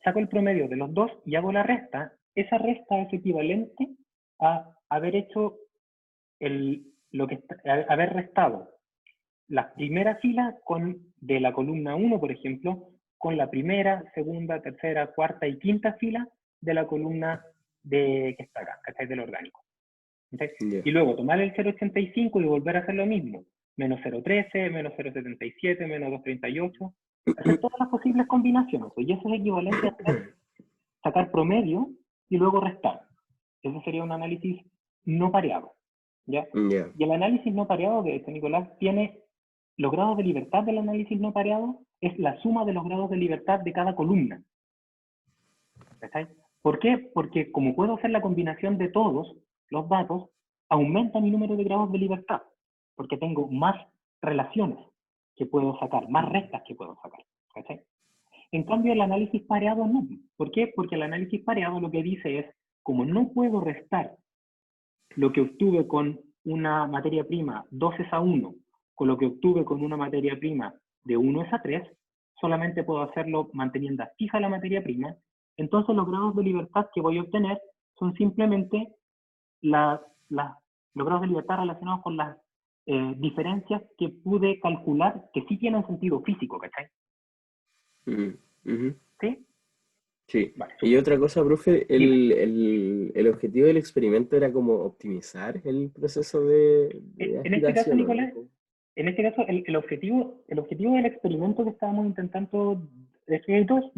saco el promedio de los dos y hago la resta. Esa resta es equivalente a haber hecho haber restado las primeras filas de la columna 1, por ejemplo, con la primera, segunda, tercera, cuarta y quinta fila de la columna que está acá, ¿cachai? Del orgánico. Ya. Y luego tomar el 0,85 y volver a hacer lo mismo. Menos 0,13, menos 0,77, menos 2,38. Hacer todas las posibles combinaciones. Y eso es equivalente a sacar promedio y luego restar. Eso sería un análisis no pareado. ¿Ya? Ya. Y el análisis no pareado, de hecho, Nicolás, tiene los grados de libertad del análisis no pareado, es la suma de los grados de libertad de cada columna. ¿Cachai? ¿Por qué? Porque como puedo hacer la combinación de todos los datos, aumenta mi número de grados de libertad, porque tengo más relaciones que puedo sacar, más restas que puedo sacar. ¿Cachai? En cambio, el análisis pareado no. ¿Por qué? Porque el análisis pareado lo que dice es, como no puedo restar lo que obtuve con una materia prima 2:1 con lo que obtuve con una materia prima de 1:3, solamente puedo hacerlo manteniendo fija la materia prima. Entonces los grados de libertad que voy a obtener son simplemente los grados de libertad relacionados con las diferencias que pude calcular que sí tienen sentido físico, ¿cachai? ¿Sí? Sí. Vale, Y súper. otra cosa, profe, Dime. el objetivo del experimento era como optimizar el proceso de En este caso, agitación, ¿o no? Nicolás, en este caso, el objetivo del experimento que estábamos intentando es que hay dos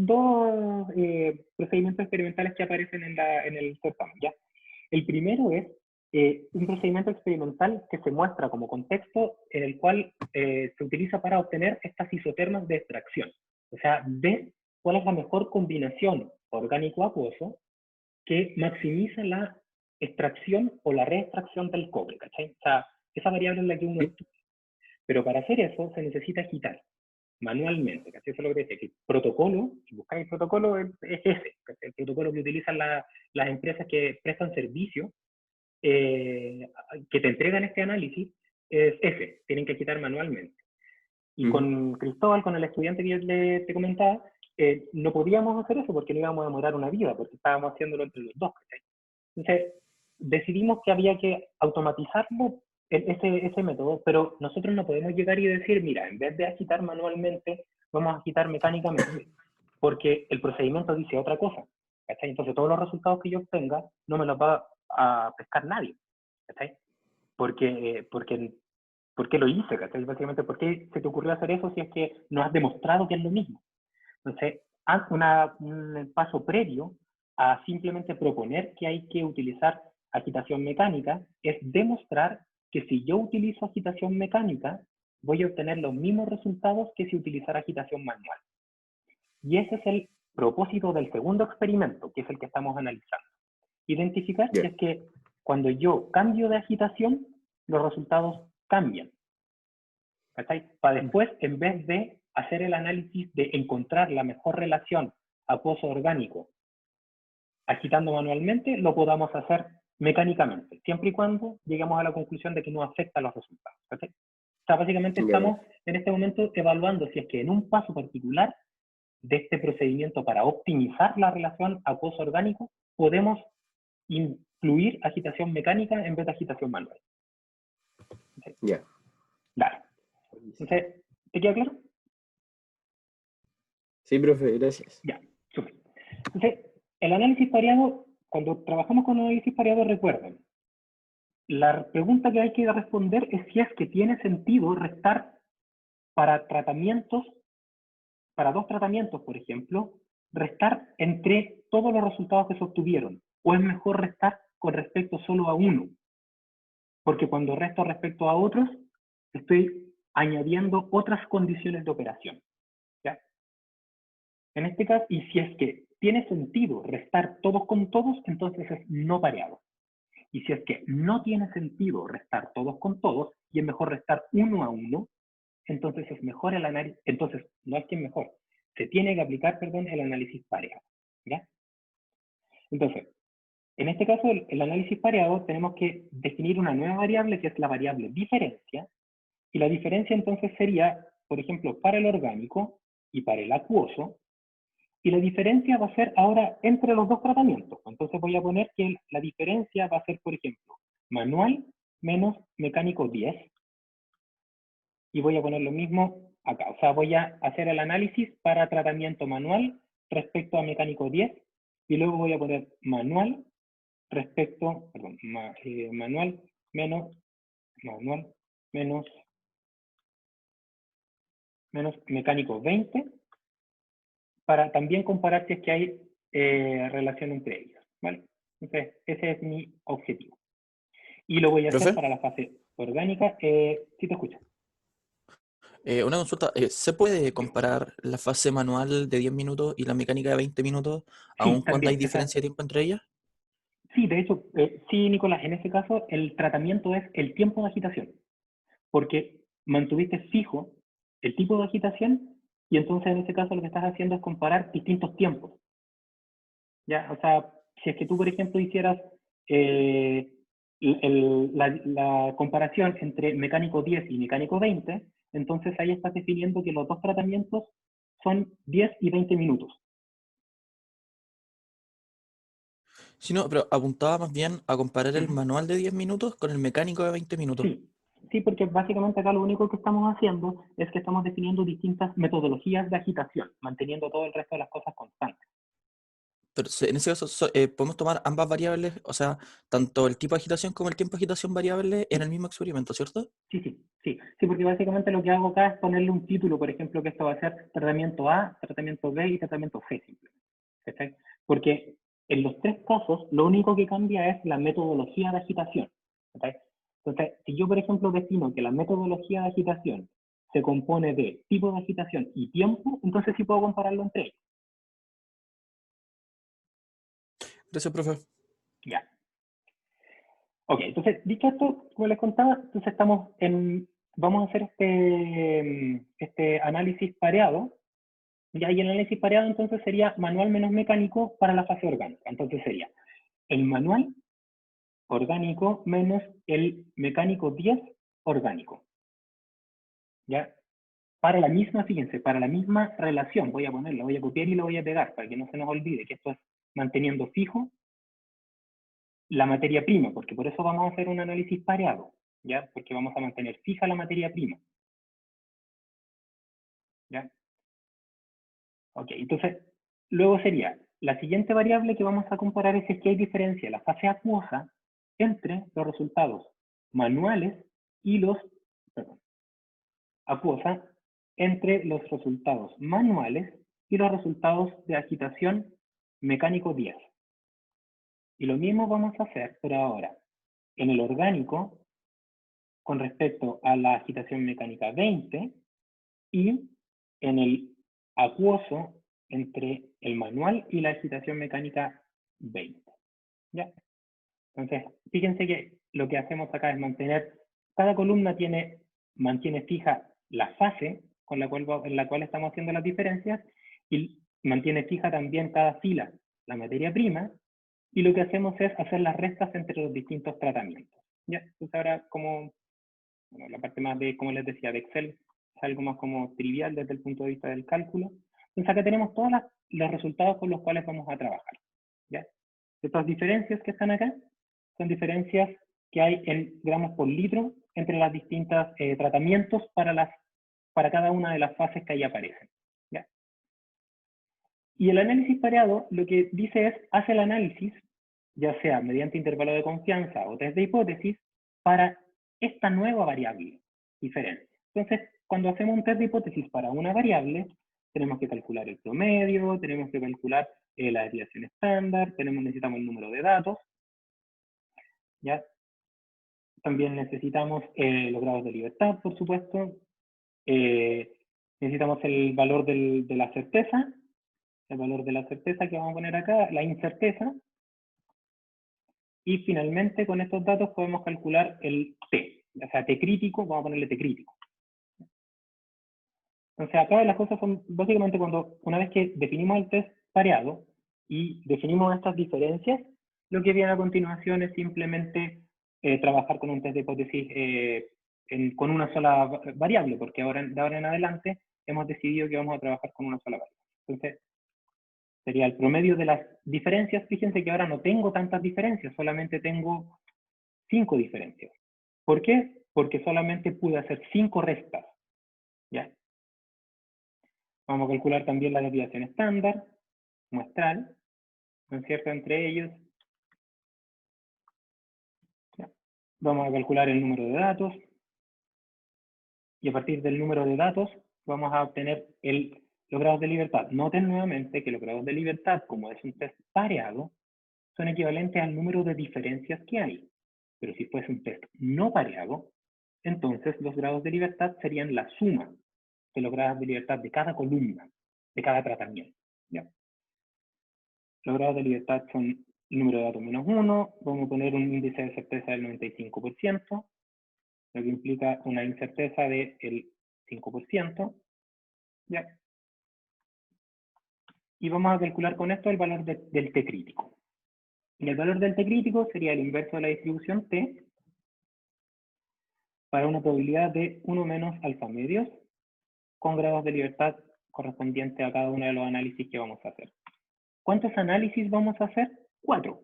procedimientos experimentales que aparecen en el certamen, ¿ya? El primero es un procedimiento experimental que se muestra como contexto en el cual se utiliza para obtener estas isotermas de extracción. O sea, ver cuál es la mejor combinación orgánico-acuoso que maximiza la extracción o la reextracción del cobre, ¿cachai? O sea, esa variable es la que uno Sí. estudia. Pero para hacer eso se necesita agitar manualmente, ¿cachai? Eso es lo que decía, que el protocolo, si buscáis el protocolo, es ese, ¿cachai? El protocolo que utilizan las empresas que prestan servicio, que te entregan este análisis, es ese, tienen que agitar manualmente. Y con Cristóbal, con el estudiante que yo te comentaba, no podíamos hacer eso porque no íbamos a demorar una vida, porque estábamos haciéndolo entre los dos, ¿cachai? Entonces, decidimos que había que automatizarlo, ese método, pero nosotros no podemos llegar y decir, mira, en vez de agitar manualmente, vamos a agitar mecánicamente, porque el procedimiento dice otra cosa, ¿cachai? Entonces, todos los resultados que yo obtenga no me los va a pescar nadie, ¿cachai? ¿Por qué lo hice? ¿Cachai? Básicamente, ¿por qué se te ocurrió hacer eso si es que no has demostrado que es lo mismo? Entonces, haz un paso previo a simplemente proponer que hay que utilizar agitación mecánica, es demostrar que si yo utilizo agitación mecánica, voy a obtener los mismos resultados que si utilizara agitación manual. Y ese es el propósito del segundo experimento, que es el que estamos analizando. Identificar si Ya. es que cuando yo cambio de agitación, los resultados cambian. ¿Cachai? Para después, en vez de hacer el análisis de encontrar la mejor relación acuoso orgánico agitando manualmente, lo podamos hacer mecánicamente, siempre y cuando lleguemos a la conclusión de que no afecta a los resultados. ¿Cachai? O sea, básicamente Ya. estamos en este momento evaluando si es que en un paso particular de este procedimiento para optimizar la relación acuoso orgánico, podemos incluir agitación mecánica en vez de agitación manual. ¿Cachai? Ya. Dale. Entonces, ¿te queda claro? Sí, profe, gracias. Ya, súper. Entonces, el análisis pareado, cuando trabajamos con análisis pareado, recuerden, la pregunta que hay que responder es si es que tiene sentido restar para tratamientos, para dos tratamientos, por ejemplo, restar entre todos los resultados que se obtuvieron, o es mejor restar con respecto solo a uno, porque cuando resto respecto a otros, estoy añadiendo otras condiciones de operación. ¿Ya? En este caso, y si es que tiene sentido restar todos con todos, entonces es no pareado. Y si es que no tiene sentido restar todos con todos, y es mejor restar uno a uno, entonces es mejor el análisis, entonces no es que es mejor, se tiene que aplicar, perdón, el análisis pareado. ¿Ya? Entonces, en este caso, el análisis pareado, tenemos que definir una nueva variable que es la variable diferencia, y la diferencia entonces sería, por ejemplo, para el orgánico y para el acuoso, y la diferencia va a ser ahora entre los dos tratamientos. Entonces voy a poner que la diferencia va a ser, por ejemplo, manual menos mecánico 10, y voy a poner lo mismo acá. O sea, voy a hacer el análisis para tratamiento manual respecto a mecánico 10, y luego voy a poner manual respecto, perdón, manual menos mecánico 20, para también comparar si es que hay relación entre ellos, ¿vale? Entonces, ese es mi objetivo. Y lo voy a hacer Profe, para la fase orgánica. ¿Sí te escucho? una consulta. ¿Se puede comparar la fase manual de 10 minutos y la mecánica de 20 minutos, Sí, aun cuando hay también. diferencia de tiempo entre ellas? Sí, de hecho, sí, Nicolás, en ese caso el tratamiento es el tiempo de agitación, porque mantuviste fijo el tipo de agitación, y entonces en ese caso lo que estás haciendo es comparar distintos tiempos. ¿Ya? O sea, si es que tú, por ejemplo, hicieras eh, la comparación entre mecánico 10 y mecánico 20, entonces ahí estás definiendo que los dos tratamientos son 10 y 20 minutos. Sí, no, pero apuntaba más bien a comparar el Ujú. manual de 10 minutos con el mecánico de 20 minutos. Sí, sí, porque básicamente acá lo único que estamos haciendo es que estamos definiendo distintas metodologías de agitación, manteniendo todo el resto de las cosas constantes. Pero en ese caso podemos tomar ambas variables, o sea, tanto el tipo de agitación como el tiempo de agitación variable en Sí, el mismo experimento, ¿cierto? sí, sí, sí, sí, porque básicamente lo que hago acá es ponerle un título, por ejemplo, que esto va a ser tratamiento A, tratamiento B y tratamiento C, simplemente. ¿Cachai? Porque en los tres casos, lo único que cambia es la metodología de agitación. ¿Cachai? Entonces, si yo, por ejemplo, defino que la metodología de agitación se compone de tipo de agitación y tiempo, entonces sí puedo compararlo entre ellos. Gracias, profe. Ya. Ok, entonces, dicho esto, como les contaba, entonces vamos a hacer este análisis pareado. Ya, y el análisis pareado entonces sería manual menos mecánico para la fase orgánica. Entonces sería el manual orgánico menos el mecánico 10 orgánico. ¿Ya? Para la misma, fíjense, para la misma relación, voy a ponerla, voy a copiar y lo voy a pegar para que no se nos olvide que esto es manteniendo fijo la materia prima, porque por eso vamos a hacer un análisis pareado, ¿ya? Porque vamos a mantener fija la materia prima, ¿ya? Ok, entonces, luego sería, la siguiente variable que vamos a comparar es si es que hay diferencia en la fase acuosa entre los resultados manuales y los, perdón, acuosa entre los resultados manuales y los resultados de agitación mecánico 10. Y lo mismo vamos a hacer, pero ahora, en el orgánico con respecto a la agitación mecánica 20 y en el acuoso entre el manual y la agitación mecánica 20. ¿Ya? Entonces, fíjense que lo que hacemos acá es mantener, cada columna mantiene fija la fase en la cual estamos haciendo las diferencias, y mantiene fija también cada fila la materia prima, y lo que hacemos es hacer las restas entre los distintos tratamientos. ¿Ya? Entonces ahora, bueno, la parte más de, como les decía, de Excel, es algo más como trivial desde el punto de vista del cálculo. Entonces acá tenemos todos los resultados con los cuales vamos a trabajar. ¿Ya? Estas diferencias que están acá son diferencias que hay en gramos por litro entre las distintas tratamientos para cada una de las fases que ahí aparecen. ¿Ya? Y el análisis pareado lo que dice es, hace el análisis, ya sea mediante intervalo de confianza o test de hipótesis, para esta nueva variable diferencia. Entonces, cuando hacemos un test de hipótesis para una variable, tenemos que calcular el promedio, tenemos que calcular la desviación estándar, necesitamos el número de datos, ¿ya? También necesitamos los grados de libertad, por supuesto. Necesitamos el valor de la certeza, el valor de la certeza que vamos a poner acá, la incerteza. Y finalmente, con estos datos podemos calcular el T. O sea, T crítico, vamos a ponerle T crítico. Entonces, acá las cosas son, básicamente, una vez que definimos el test pareado, y definimos estas diferencias, lo que viene a continuación es simplemente trabajar con un test de hipótesis con una sola variable, porque de ahora en adelante hemos decidido que vamos a trabajar con una sola variable. Entonces, sería el promedio de las diferencias. Fíjense que ahora no tengo tantas diferencias, solamente tengo 5 diferencias. ¿Por qué? Porque solamente pude hacer 5 restas. ¿Ya? Vamos a calcular también la desviación estándar, muestral, ¿no es cierto?, entre ellos. ¿Ya? Vamos a calcular el número de datos. Y a partir del número de datos vamos a obtener los grados de libertad. Noten nuevamente que los grados de libertad, como es un test pareado, son equivalentes al número de diferencias que hay. Pero si fuese un test no pareado, entonces los grados de libertad serían la suma de los grados de libertad de cada columna, de cada tratamiento. ¿Ya? Los grados de libertad son el número de datos menos 1, vamos a poner un índice de certeza del 95%, lo que implica una incerteza del 5%. ¿Ya? Y vamos a calcular con esto el valor del T crítico. Y el valor del T crítico sería el inverso de la distribución T para una probabilidad de 1 menos alfa medios con grados de libertad correspondientes a cada uno de los análisis que vamos a hacer. ¿Cuántos análisis vamos a hacer? 4.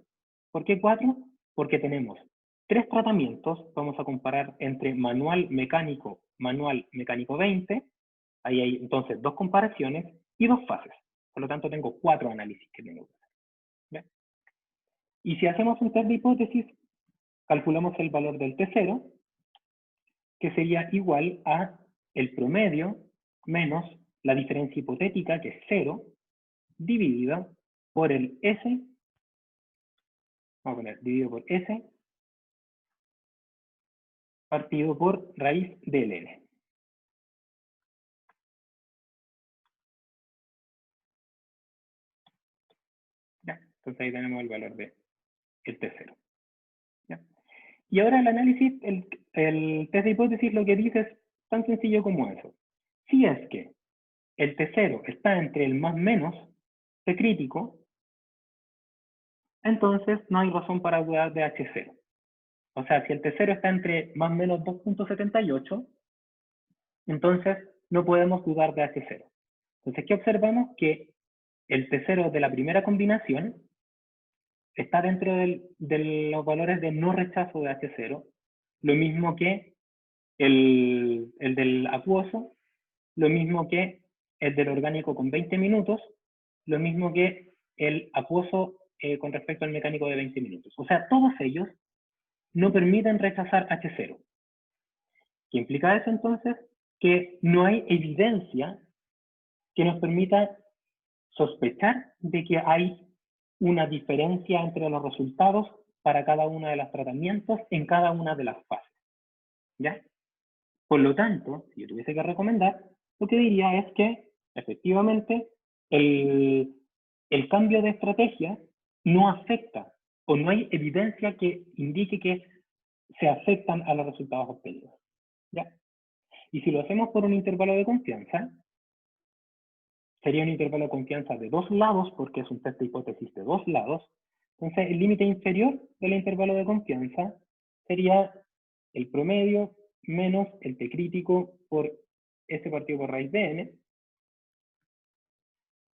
¿Por qué 4? Porque tenemos 3 tratamientos. Vamos a comparar entre manual mecánico 20. Ahí hay entonces 2 comparaciones y 2 fases. Por lo tanto, tengo 4 análisis que tengo que hacer. ¿Ve? Y si hacemos un test de hipótesis, calculamos el valor del T0, que sería igual a el promedio menos la diferencia hipotética, que es 0, dividida por el S, vamos a poner dividido por S, partido por raíz del N. ¿Ya? Entonces ahí tenemos el valor del T0. ¿Ya? Y ahora el análisis, el test de hipótesis lo que dice es tan sencillo como eso. Si es que el T0 está entre el más menos T crítico, entonces no hay razón para dudar de H0. O sea, si el T0 está entre más o menos 2.78, entonces no podemos dudar de H0. Entonces, ¿qué observamos? Que el T0 de la primera combinación está dentro de los valores de no rechazo de H0, lo mismo que el del acuoso, lo mismo que el del orgánico con 20 minutos, lo mismo que el acuoso con respecto al mecánico de 20 minutos. O sea, todos ellos no permiten rechazar H0. ¿Qué implica eso entonces? Que no hay evidencia que nos permita sospechar de que hay una diferencia entre los resultados para cada uno de los tratamientos en cada una de las fases. ¿Ya? Por lo tanto, si yo tuviese que recomendar, lo que diría es que efectivamente el cambio de estrategia no afecta o no hay evidencia que indique que se afectan a los resultados obtenidos. ¿Ya? Y si lo hacemos por un intervalo de confianza, sería un intervalo de confianza de 2 lados, porque es un test de hipótesis de 2 lados. Entonces, el límite inferior del intervalo de confianza sería el promedio menos el T crítico por S partido por raíz de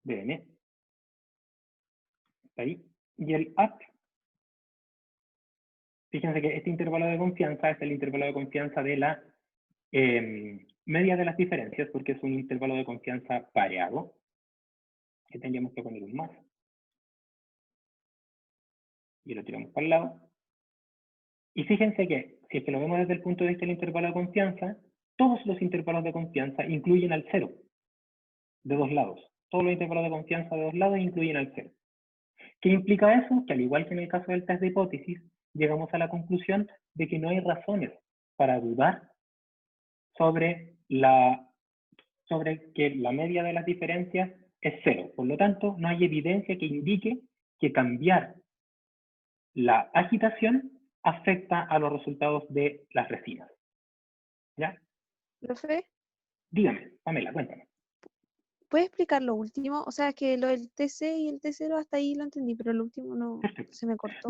N. Está ahí. Y el up, fíjense que este intervalo de confianza es el intervalo de confianza de la media de las diferencias, porque es un intervalo de confianza pareado, que tendríamos que poner un más. Y lo tiramos para el lado. Y fíjense que, si es que lo vemos desde el punto de vista del intervalo de confianza, todos los intervalos de confianza incluyen al 0, de 2 lados. Todos los intervalos de confianza de 2 lados incluyen al 0. ¿Qué implica eso? Que al igual que en el caso del test de hipótesis, llegamos a la conclusión de que no hay razones para dudar sobre que la media de las diferencias es 0. Por lo tanto, no hay evidencia que indique que cambiar la agitación afecta a los resultados de las resinas. ¿Ya? Profe, Dígame, Pamela, cuéntame. ¿puedes explicar lo último? O sea, que lo del TC y el T0 hasta ahí lo entendí, pero lo último no Perfecto. se me cortó.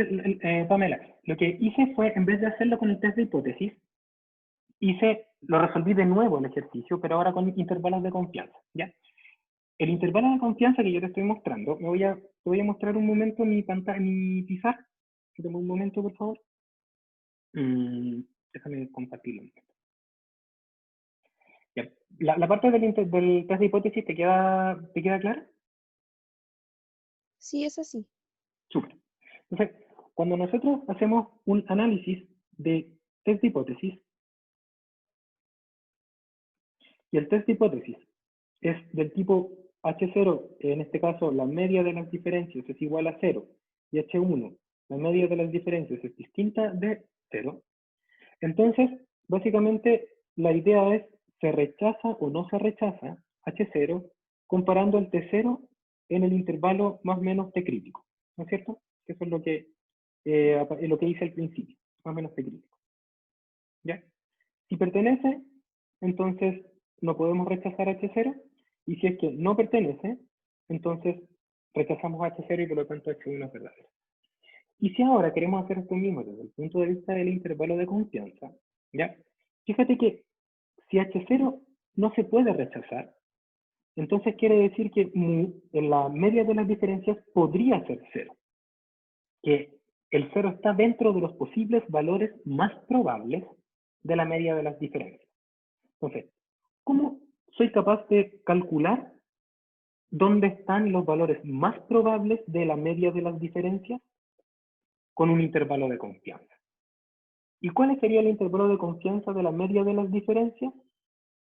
Pamela, lo que hice fue, en vez de hacerlo con el test de hipótesis, lo resolví de nuevo el ejercicio, pero ahora con intervalos de confianza, ¿ya? El intervalo de confianza que yo te estoy mostrando, te voy a mostrar un momento en mi pantalla, en mi pizarra. Dame un momento, por favor. Déjame compartirlo. Ya. La parte del test de hipótesis, ¿te queda clara? Sí, es así. Súper. Entonces, cuando nosotros hacemos un análisis de test de hipótesis, y el test de hipótesis es del tipo H0, en este caso la media de las diferencias es igual a 0, y H1, la media de las diferencias es distinta de 0, entonces, básicamente, la idea es, ¿se rechaza o no se rechaza H0 comparando el T0 en el intervalo más o menos T crítico? ¿No es cierto? Eso es lo que hice al principio, más o menos T crítico. ¿Ya? Si pertenece, entonces no podemos rechazar H0, y si es que no pertenece, entonces rechazamos H0 y por lo tanto H1 es verdadero. Y si ahora queremos hacer esto mismo desde el punto de vista del intervalo de confianza, ¿ya? Fíjate que si H0 no se puede rechazar, entonces quiere decir que en la media de las diferencias podría ser 0. Que el 0 está dentro de los posibles valores más probables de la media de las diferencias. Entonces, ¿cómo soy capaz de calcular dónde están los valores más probables de la media de las diferencias? Con un intervalo de confianza. ¿Y cuál sería el intervalo de confianza de la media de las diferencias?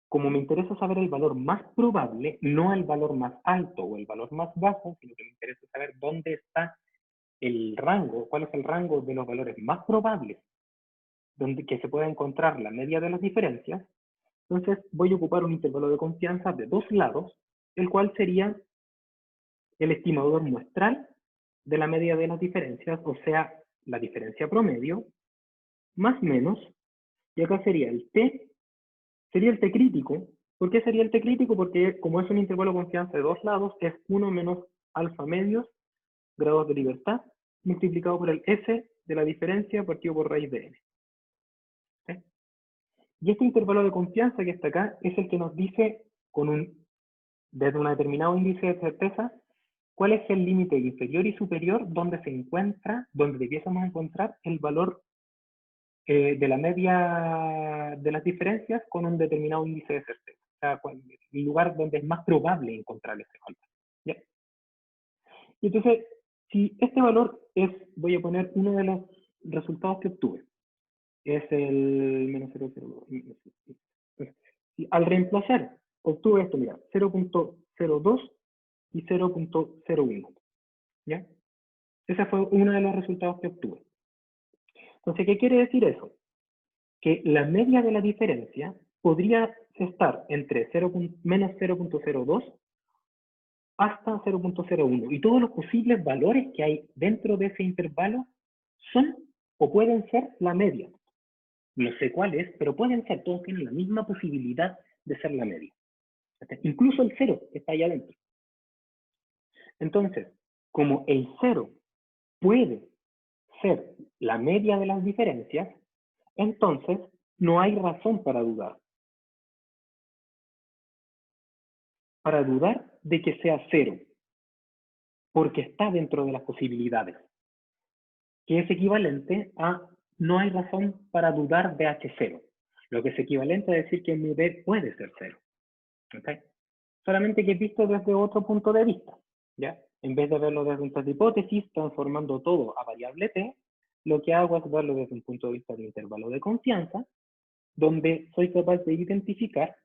Como me interesa saber el valor más probable, no el valor más alto o el valor más bajo, sino que me interesa saber dónde está el rango, cuál es el rango de los valores más probables donde que se pueda encontrar la media de las diferencias, entonces voy a ocupar un intervalo de confianza de dos lados, el cual sería el estimador muestral de la media de las diferencias, o sea, la diferencia promedio, más menos, y acá sería el T, sería el T crítico. ¿Por qué sería el T crítico? Porque como es un intervalo de confianza de dos lados, es 1 menos alfa medios, grados de libertad, multiplicado por el S de la diferencia partido por raíz de n. ¿Sí? Y este intervalo de confianza que está acá es el que nos dice, desde un determinado índice de certeza, cuál es el límite inferior y superior donde debiésemos encontrar el valor de la media de las diferencias con un determinado índice de certeza. O sea, el lugar donde es más probable encontrar ese valor. ¿Ya? Y entonces, si este valor voy a poner uno de los resultados que obtuve, es el menos 0,02. Al reemplazar, obtuve esto, mira, 0,02 y 0,01. ¿Ya? Ese fue uno de los resultados que obtuve. Entonces, ¿qué quiere decir eso? Que la media de la diferencia podría estar entre menos 0,02 hasta 0,01. Y todos los posibles valores que hay dentro de ese intervalo son o pueden ser la media. No sé cuál es, pero pueden ser, todos tienen la misma posibilidad de ser la media. Incluso el 0 que está ahí adentro. Entonces, como el 0 puede ser la media de las diferencias, entonces no hay razón para dudar. Para dudar de que sea 0, porque está dentro de las posibilidades, que es equivalente a no hay razón para dudar de H0, lo que es equivalente a decir que mi B puede ser 0. ¿Okay? Solamente que es visto desde otro punto de vista, ¿ya? En vez de verlo desde un test de hipótesis, transformando todo a variable t, lo que hago es verlo desde un punto de vista de intervalo de confianza, donde soy capaz de identificar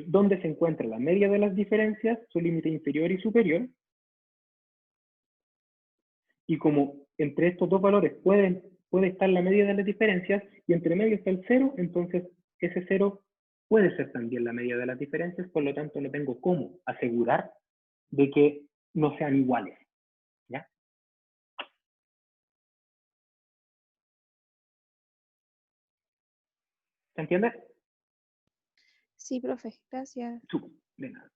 dónde se encuentra la media de las diferencias, su límite inferior y superior, y como entre estos dos valores puede estar la media de las diferencias, y entre medio está el 0, entonces ese 0 puede ser también la media de las diferencias, por lo tanto no tengo cómo asegurar de que no sean iguales. ¿Ya? ¿Se entiende? Sí, profe, gracias. de nada.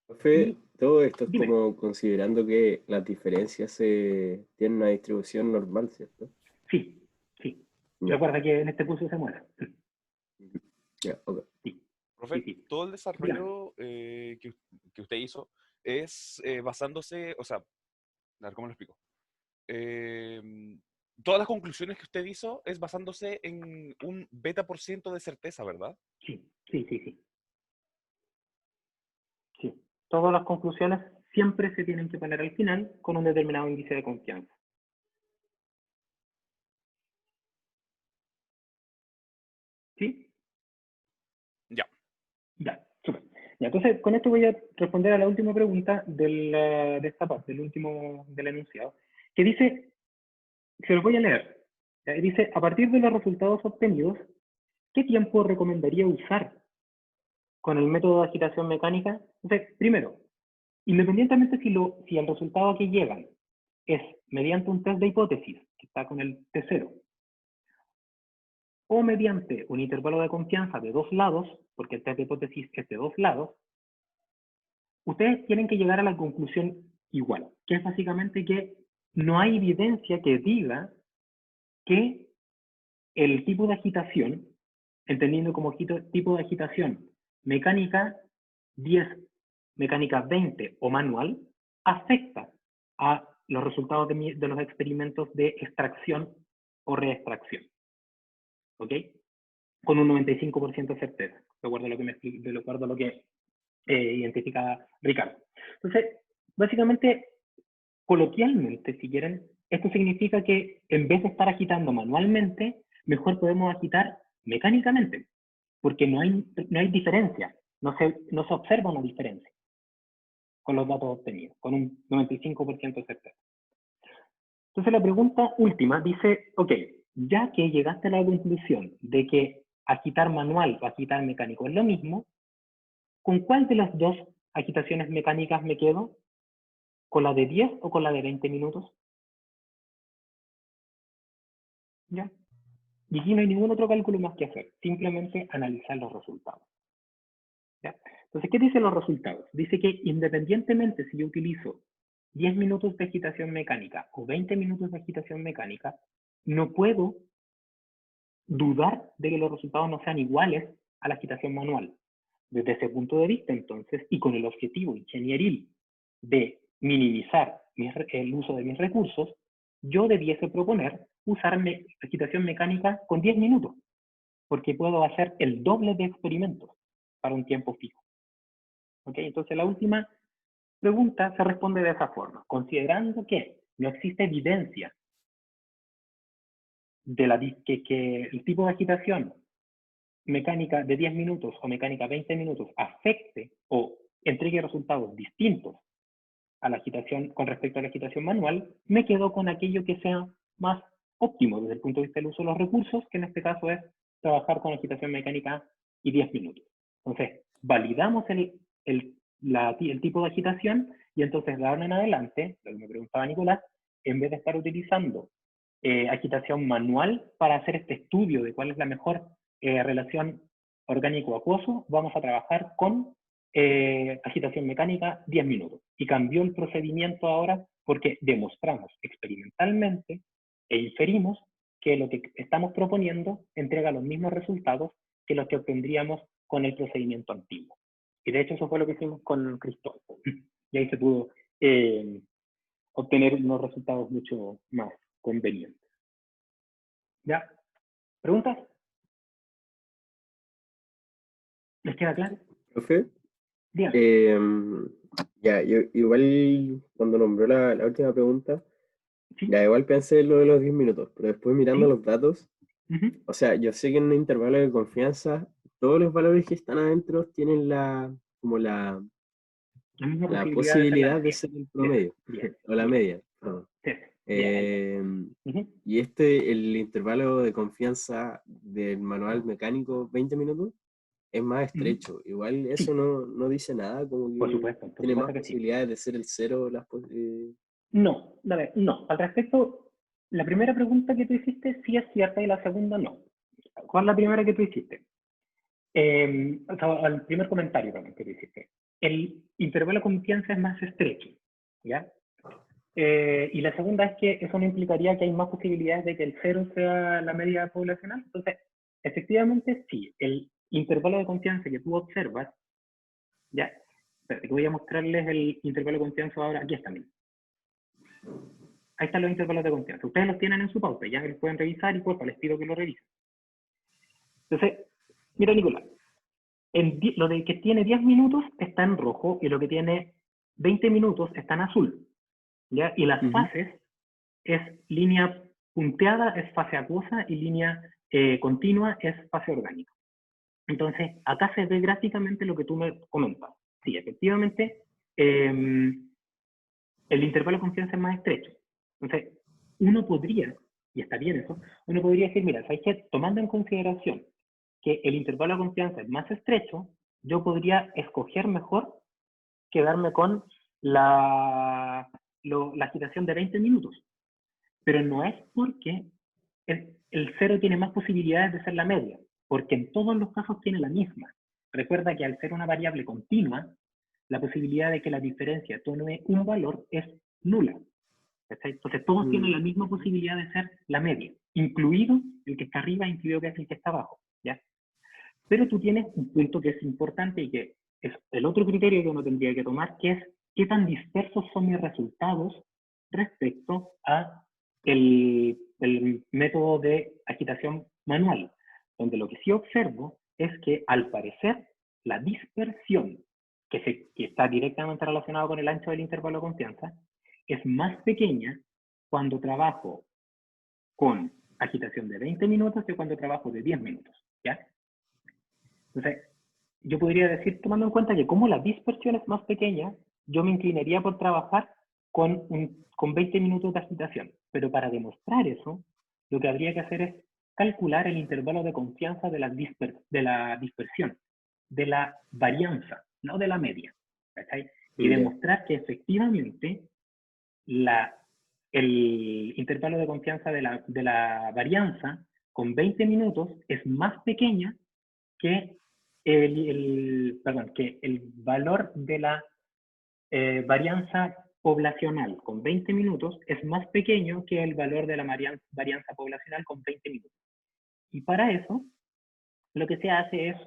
Profe, Y todo esto es dime. como considerando que las diferencias tienen una distribución normal, ¿cierto? Sí, sí. Ya, Recuerda que en este curso se muere. ya, ok. Sí, Profe, sí. todo el Dígame. desarrollo que usted hizo es basándose, o sea, a ver, ¿cómo lo explico? Todas las conclusiones que usted hizo es basándose en un beta por ciento de certeza, ¿verdad? Sí, sí, sí, sí. Sí. Todas las conclusiones siempre se tienen que poner al final con un determinado índice de confianza. ¿Sí? Ya. Ya, súper. Ya, entonces, con esto voy a responder a la última pregunta de esta parte, del último del enunciado, que dice, se los voy a leer. Ya, y dice, a partir de los resultados obtenidos, ¿qué tiempo recomendaría usar con el método de agitación mecánica? Entonces, primero, independientemente si el resultado que llegan es mediante un test de hipótesis, que está con el T0, o mediante un intervalo de confianza de 2 lados, porque el test de hipótesis es de 2 lados, ustedes tienen que llegar a la conclusión igual, que es básicamente que no hay evidencia que diga que el tipo de agitación, entendiendo como tipo de agitación mecánica 10, mecánica 20 o manual, afecta a los resultados de los experimentos de extracción o reextracción. ¿Ok? Con un 95% de certeza, de acuerdo a lo que, de acuerdo a lo que identifica Ricardo. Entonces, básicamente, coloquialmente, si quieren, esto significa que en vez de estar agitando manualmente, mejor podemos agitar mecánicamente, porque no hay diferencia, no se observa una diferencia con los datos obtenidos, con un 95% de certeza. Entonces la pregunta última dice, ok, ya que llegaste a la conclusión de que agitar manual o agitar mecánico es lo mismo, ¿con cuál de las dos agitaciones mecánicas me quedo? ¿Con la de 10 o con la de 20 minutos? ¿Ya? Y aquí no hay ningún otro cálculo más que hacer, simplemente analizar los resultados. ¿Ya? Entonces, ¿qué dicen los resultados? Dice que independientemente si yo utilizo 10 minutos de agitación mecánica o 20 minutos de agitación mecánica, no puedo dudar de que los resultados no sean iguales a la agitación manual. Desde ese punto de vista, entonces, y con el objetivo ingenieril de minimizar el uso de mis recursos, yo debiese proponer usar agitación mecánica con 10 minutos, porque puedo hacer el doble de experimentos para un tiempo fijo. ¿Ok? Entonces, la última pregunta se responde de esa forma, considerando que no existe evidencia de que el tipo de agitación mecánica de 10 minutos o mecánica 20 minutos afecte o entregue resultados distintos a la agitación con respecto a la agitación manual, me quedo con aquello que sea más óptimo desde el punto de vista del uso de los recursos, que en este caso es trabajar con agitación mecánica y 10 minutos. Entonces, validamos el tipo de agitación y entonces de ahora en adelante, lo que me preguntaba Nicolás, en vez de estar utilizando agitación manual para hacer este estudio de cuál es la mejor relación orgánico-acuoso, vamos a trabajar con agitación mecánica 10 minutos. Y cambió el procedimiento ahora porque demostramos experimentalmente e inferimos que lo que estamos proponiendo entrega los mismos resultados que los que obtendríamos con el procedimiento antiguo. Y de hecho eso fue lo que hicimos con Cristóbal. Y ahí se pudo obtener unos resultados mucho más convenientes. ¿Ya? ¿Preguntas? ¿Les queda claro? Profe, Díganme. ya, yo igual cuando nombró la última pregunta, ¿Sí? ya igual pensé en lo de los 10 minutos, pero después mirando ¿Sí? los datos, o sea, yo sé que en un intervalo de confianza, todos los valores que están adentro tienen como La misma la posibilidad posibilidad de de ser el ser la media. promedio, Bien, o la bien, media, perdón. bien. Bien. Y el intervalo de confianza del manual mecánico, 20 minutos, es más estrecho. Igual eso Sí, no dice nada, como que por tiene más supuesto que sí. posibilidades de ser el cero. No, a ver, no. Al respecto, la primera pregunta que tú hiciste sí es cierta y la segunda no. ¿Cuál es la primera que tú hiciste? O sea, el primer comentario también que tú hiciste. el intervalo de confianza es más estrecho, ¿ya? Y la segunda es que eso no implicaría que hay más posibilidades de que el 0 sea la media poblacional. Entonces, efectivamente, sí, el intervalo de confianza que tú observas, ya, espérate, que voy a mostrarles el intervalo de confianza ahora, aquí está, miren. Ahí están los intervalos de confianza. Ustedes los tienen en su pauta, ya los pueden revisar y porfa, les pido que lo revisen. Entonces, mira, Nicolás, lo de que tiene 10 minutos está en rojo y lo que tiene 20 minutos está en azul, ¿ya? Y las fases es línea punteada, es fase acuosa, y línea continua es fase orgánica. Entonces, acá se ve gráficamente lo que tú me comentas. Sí, efectivamente, el intervalo de confianza es más estrecho. Entonces, uno podría, y está bien eso, uno podría decir, mira, ¿sabes qué? Tomando en consideración que el intervalo de confianza es más estrecho, yo podría escoger mejor quedarme con la agitación de 20 minutos. Pero no es porque el 0 tiene más posibilidades de ser la media, porque en todos los casos tiene la misma. Recuerda que al ser una variable continua, la posibilidad de que la diferencia tome un valor es nula. Entonces todos tienen la misma posibilidad de ser la media, incluido el que está arriba, incluido que es el que está abajo, ¿ya? Pero tú tienes un punto que es importante y que es el otro criterio que uno tendría que tomar, que es qué tan dispersos son mis resultados respecto a el método de agitación manual, donde lo que sí observo es que al parecer la dispersión, que está directamente relacionada con el ancho del intervalo de confianza, es más pequeña cuando trabajo con agitación de 20 minutos que cuando trabajo de 10 minutos, ¿ya? Entonces, yo podría decir, tomando en cuenta que como la dispersión es más pequeña, yo me inclinaría por trabajar con 20 minutos de agitación. Pero para demostrar eso, lo que habría que hacer es calcular el intervalo de confianza de la dispersión, de la varianza, no de la media. ¿Cachai? Y demostrar que efectivamente el intervalo de confianza de la varianza con 20 minutos es más pequeña que que el valor de la varianza poblacional con 20 minutos es más pequeño que el valor de la varianza poblacional con 20 minutos. Y para eso, lo que se hace es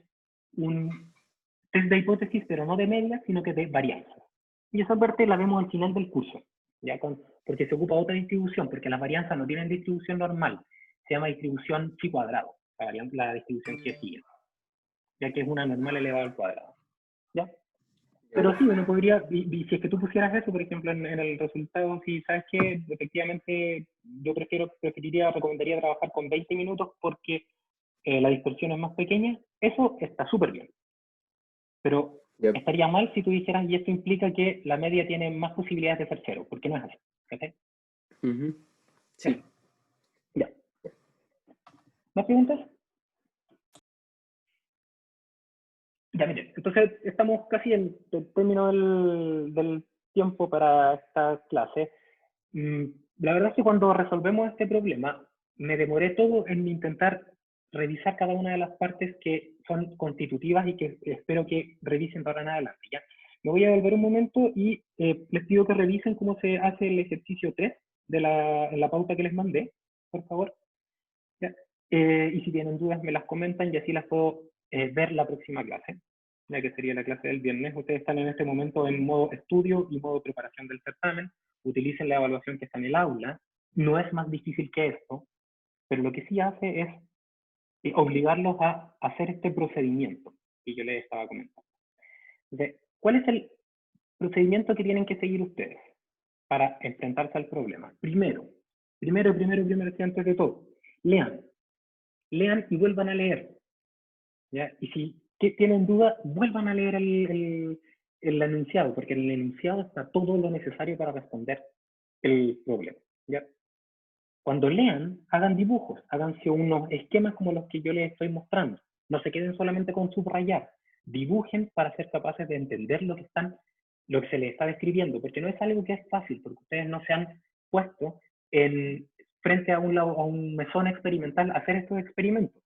un test de hipótesis, pero no de media, sino que de varianza. Y esa parte la vemos al final del curso, ¿ya? Porque se ocupa otra distribución, porque las varianzas no tienen distribución normal, se llama distribución chi cuadrado, la distribución que sigue, ya que es una normal elevado al cuadrado, ¿ya? Pero sí, uno podría, y si es que tú pusieras eso, por ejemplo, en el resultado, si sabes que efectivamente yo recomendaría trabajar con 20 minutos porque la dispersión es más pequeña, eso está súper bien. Pero estaría mal si tú dijeras, y esto implica que la media tiene más posibilidades de ser 0, porque no es así. ¿Okay? Sí. Ya. ¿Más preguntas? Ya, miren, entonces estamos casi en el término del tiempo para esta clase. La verdad es que cuando resolvemos este problema, me demoré todo en intentar revisar cada una de las partes que son constitutivas y que espero que revisen para en adelante. ¿Ya? Me voy a volver un momento y les pido que revisen cómo se hace el ejercicio 3 en la pauta que les mandé, por favor. ¿Ya? Y si tienen dudas me las comentan y así las puedo ver la próxima clase, ya que sería la clase del viernes. Ustedes están en este momento en modo estudio y modo preparación del certamen. Utilicen la evaluación que está en el aula. No es más difícil que esto, pero lo que sí hace es obligarlos a hacer este procedimiento que yo les estaba comentando. Entonces, ¿cuál es el procedimiento que tienen que seguir ustedes para enfrentarse al problema? Primero, antes de todo, lean y vuelvan a leer. ¿Ya? Y si tienen duda, vuelvan a leer el enunciado, porque en el enunciado está todo lo necesario para responder el problema. ¿Ya? Cuando lean, hagan dibujos, háganse unos esquemas como los que yo les estoy mostrando. No se queden solamente con subrayar. Dibujen para ser capaces de entender lo que se les está describiendo, porque no es algo que es fácil, porque ustedes no se han puesto frente a un mesón experimental a hacer estos experimentos.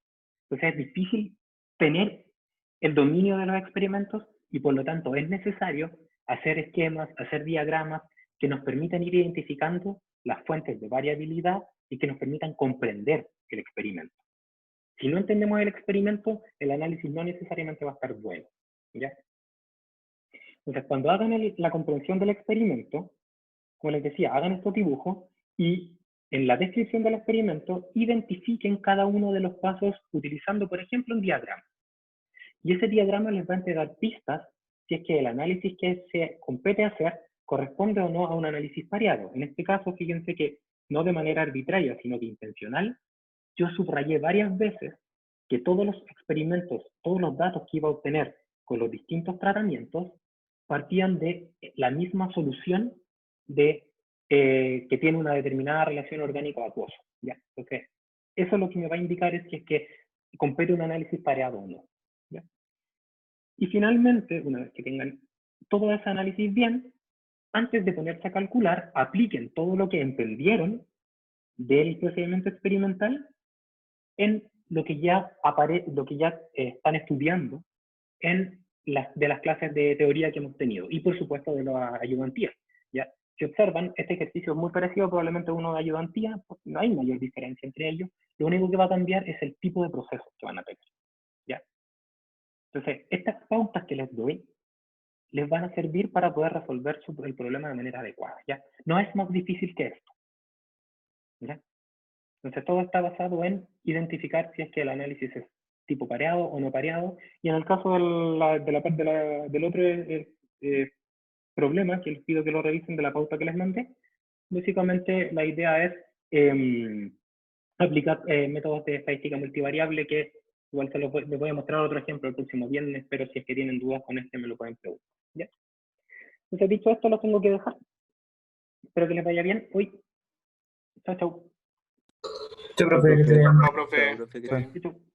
Entonces es difícil tener el dominio de los experimentos Y por lo tanto es necesario hacer esquemas, hacer diagramas que nos permitan ir identificando las fuentes de variabilidad y que nos permitan comprender el experimento. Si no entendemos el experimento, el análisis no necesariamente va a estar bueno, ¿ya? Entonces, cuando hagan la comprensión del experimento, como les decía, hagan estos dibujos y en la descripción del experimento identifiquen cada uno de los pasos utilizando, por ejemplo, un diagrama. Y ese diagrama les va a entregar pistas si es que el análisis que se compete hacer corresponde o no a un análisis pareado. En este caso, fíjense que no de manera arbitraria, sino que intencional, yo subrayé varias veces que todos los experimentos, todos los datos que iba a obtener con los distintos tratamientos, partían de la misma solución que tiene una determinada relación orgánico-acuoso. ¿Ya? Entonces, eso lo que me va a indicar es que compete un análisis pareado o no. ¿Ya? Y finalmente, una vez que tengan todo ese análisis bien, antes de ponerse a calcular, apliquen todo lo que entendieron del procedimiento experimental en lo que ya están estudiando de las clases de teoría que hemos tenido y por supuesto de la ayudantía. ¿Ya? Si observan, este ejercicio es muy parecido probablemente a uno de ayudantía, porque no hay mayor diferencia entre ellos, lo único que va a cambiar es el tipo de procesos que van a tener. ¿Ya? Entonces, estas pautas que les doy les van a servir para poder resolver el problema de manera adecuada. ¿Ya? No es más difícil que esto. ¿Ya? Entonces, todo está basado en identificar si es que el análisis es tipo pareado o no pareado. Y en el caso del otro problema, que les pido que lo revisen de la pauta que les mandé, básicamente la idea es aplicar métodos de estadística multivariable, que igual les voy a mostrar otro ejemplo el próximo viernes, pero si es que tienen dudas con este me lo pueden preguntar. ¿Ya? Entonces, dicho esto, lo tengo que dejar. Espero que les vaya bien. Uy. Chao, chao. Chao, profe, que te vaya bien. Chao, profe. Profe, que Chao. te- Chau, chau.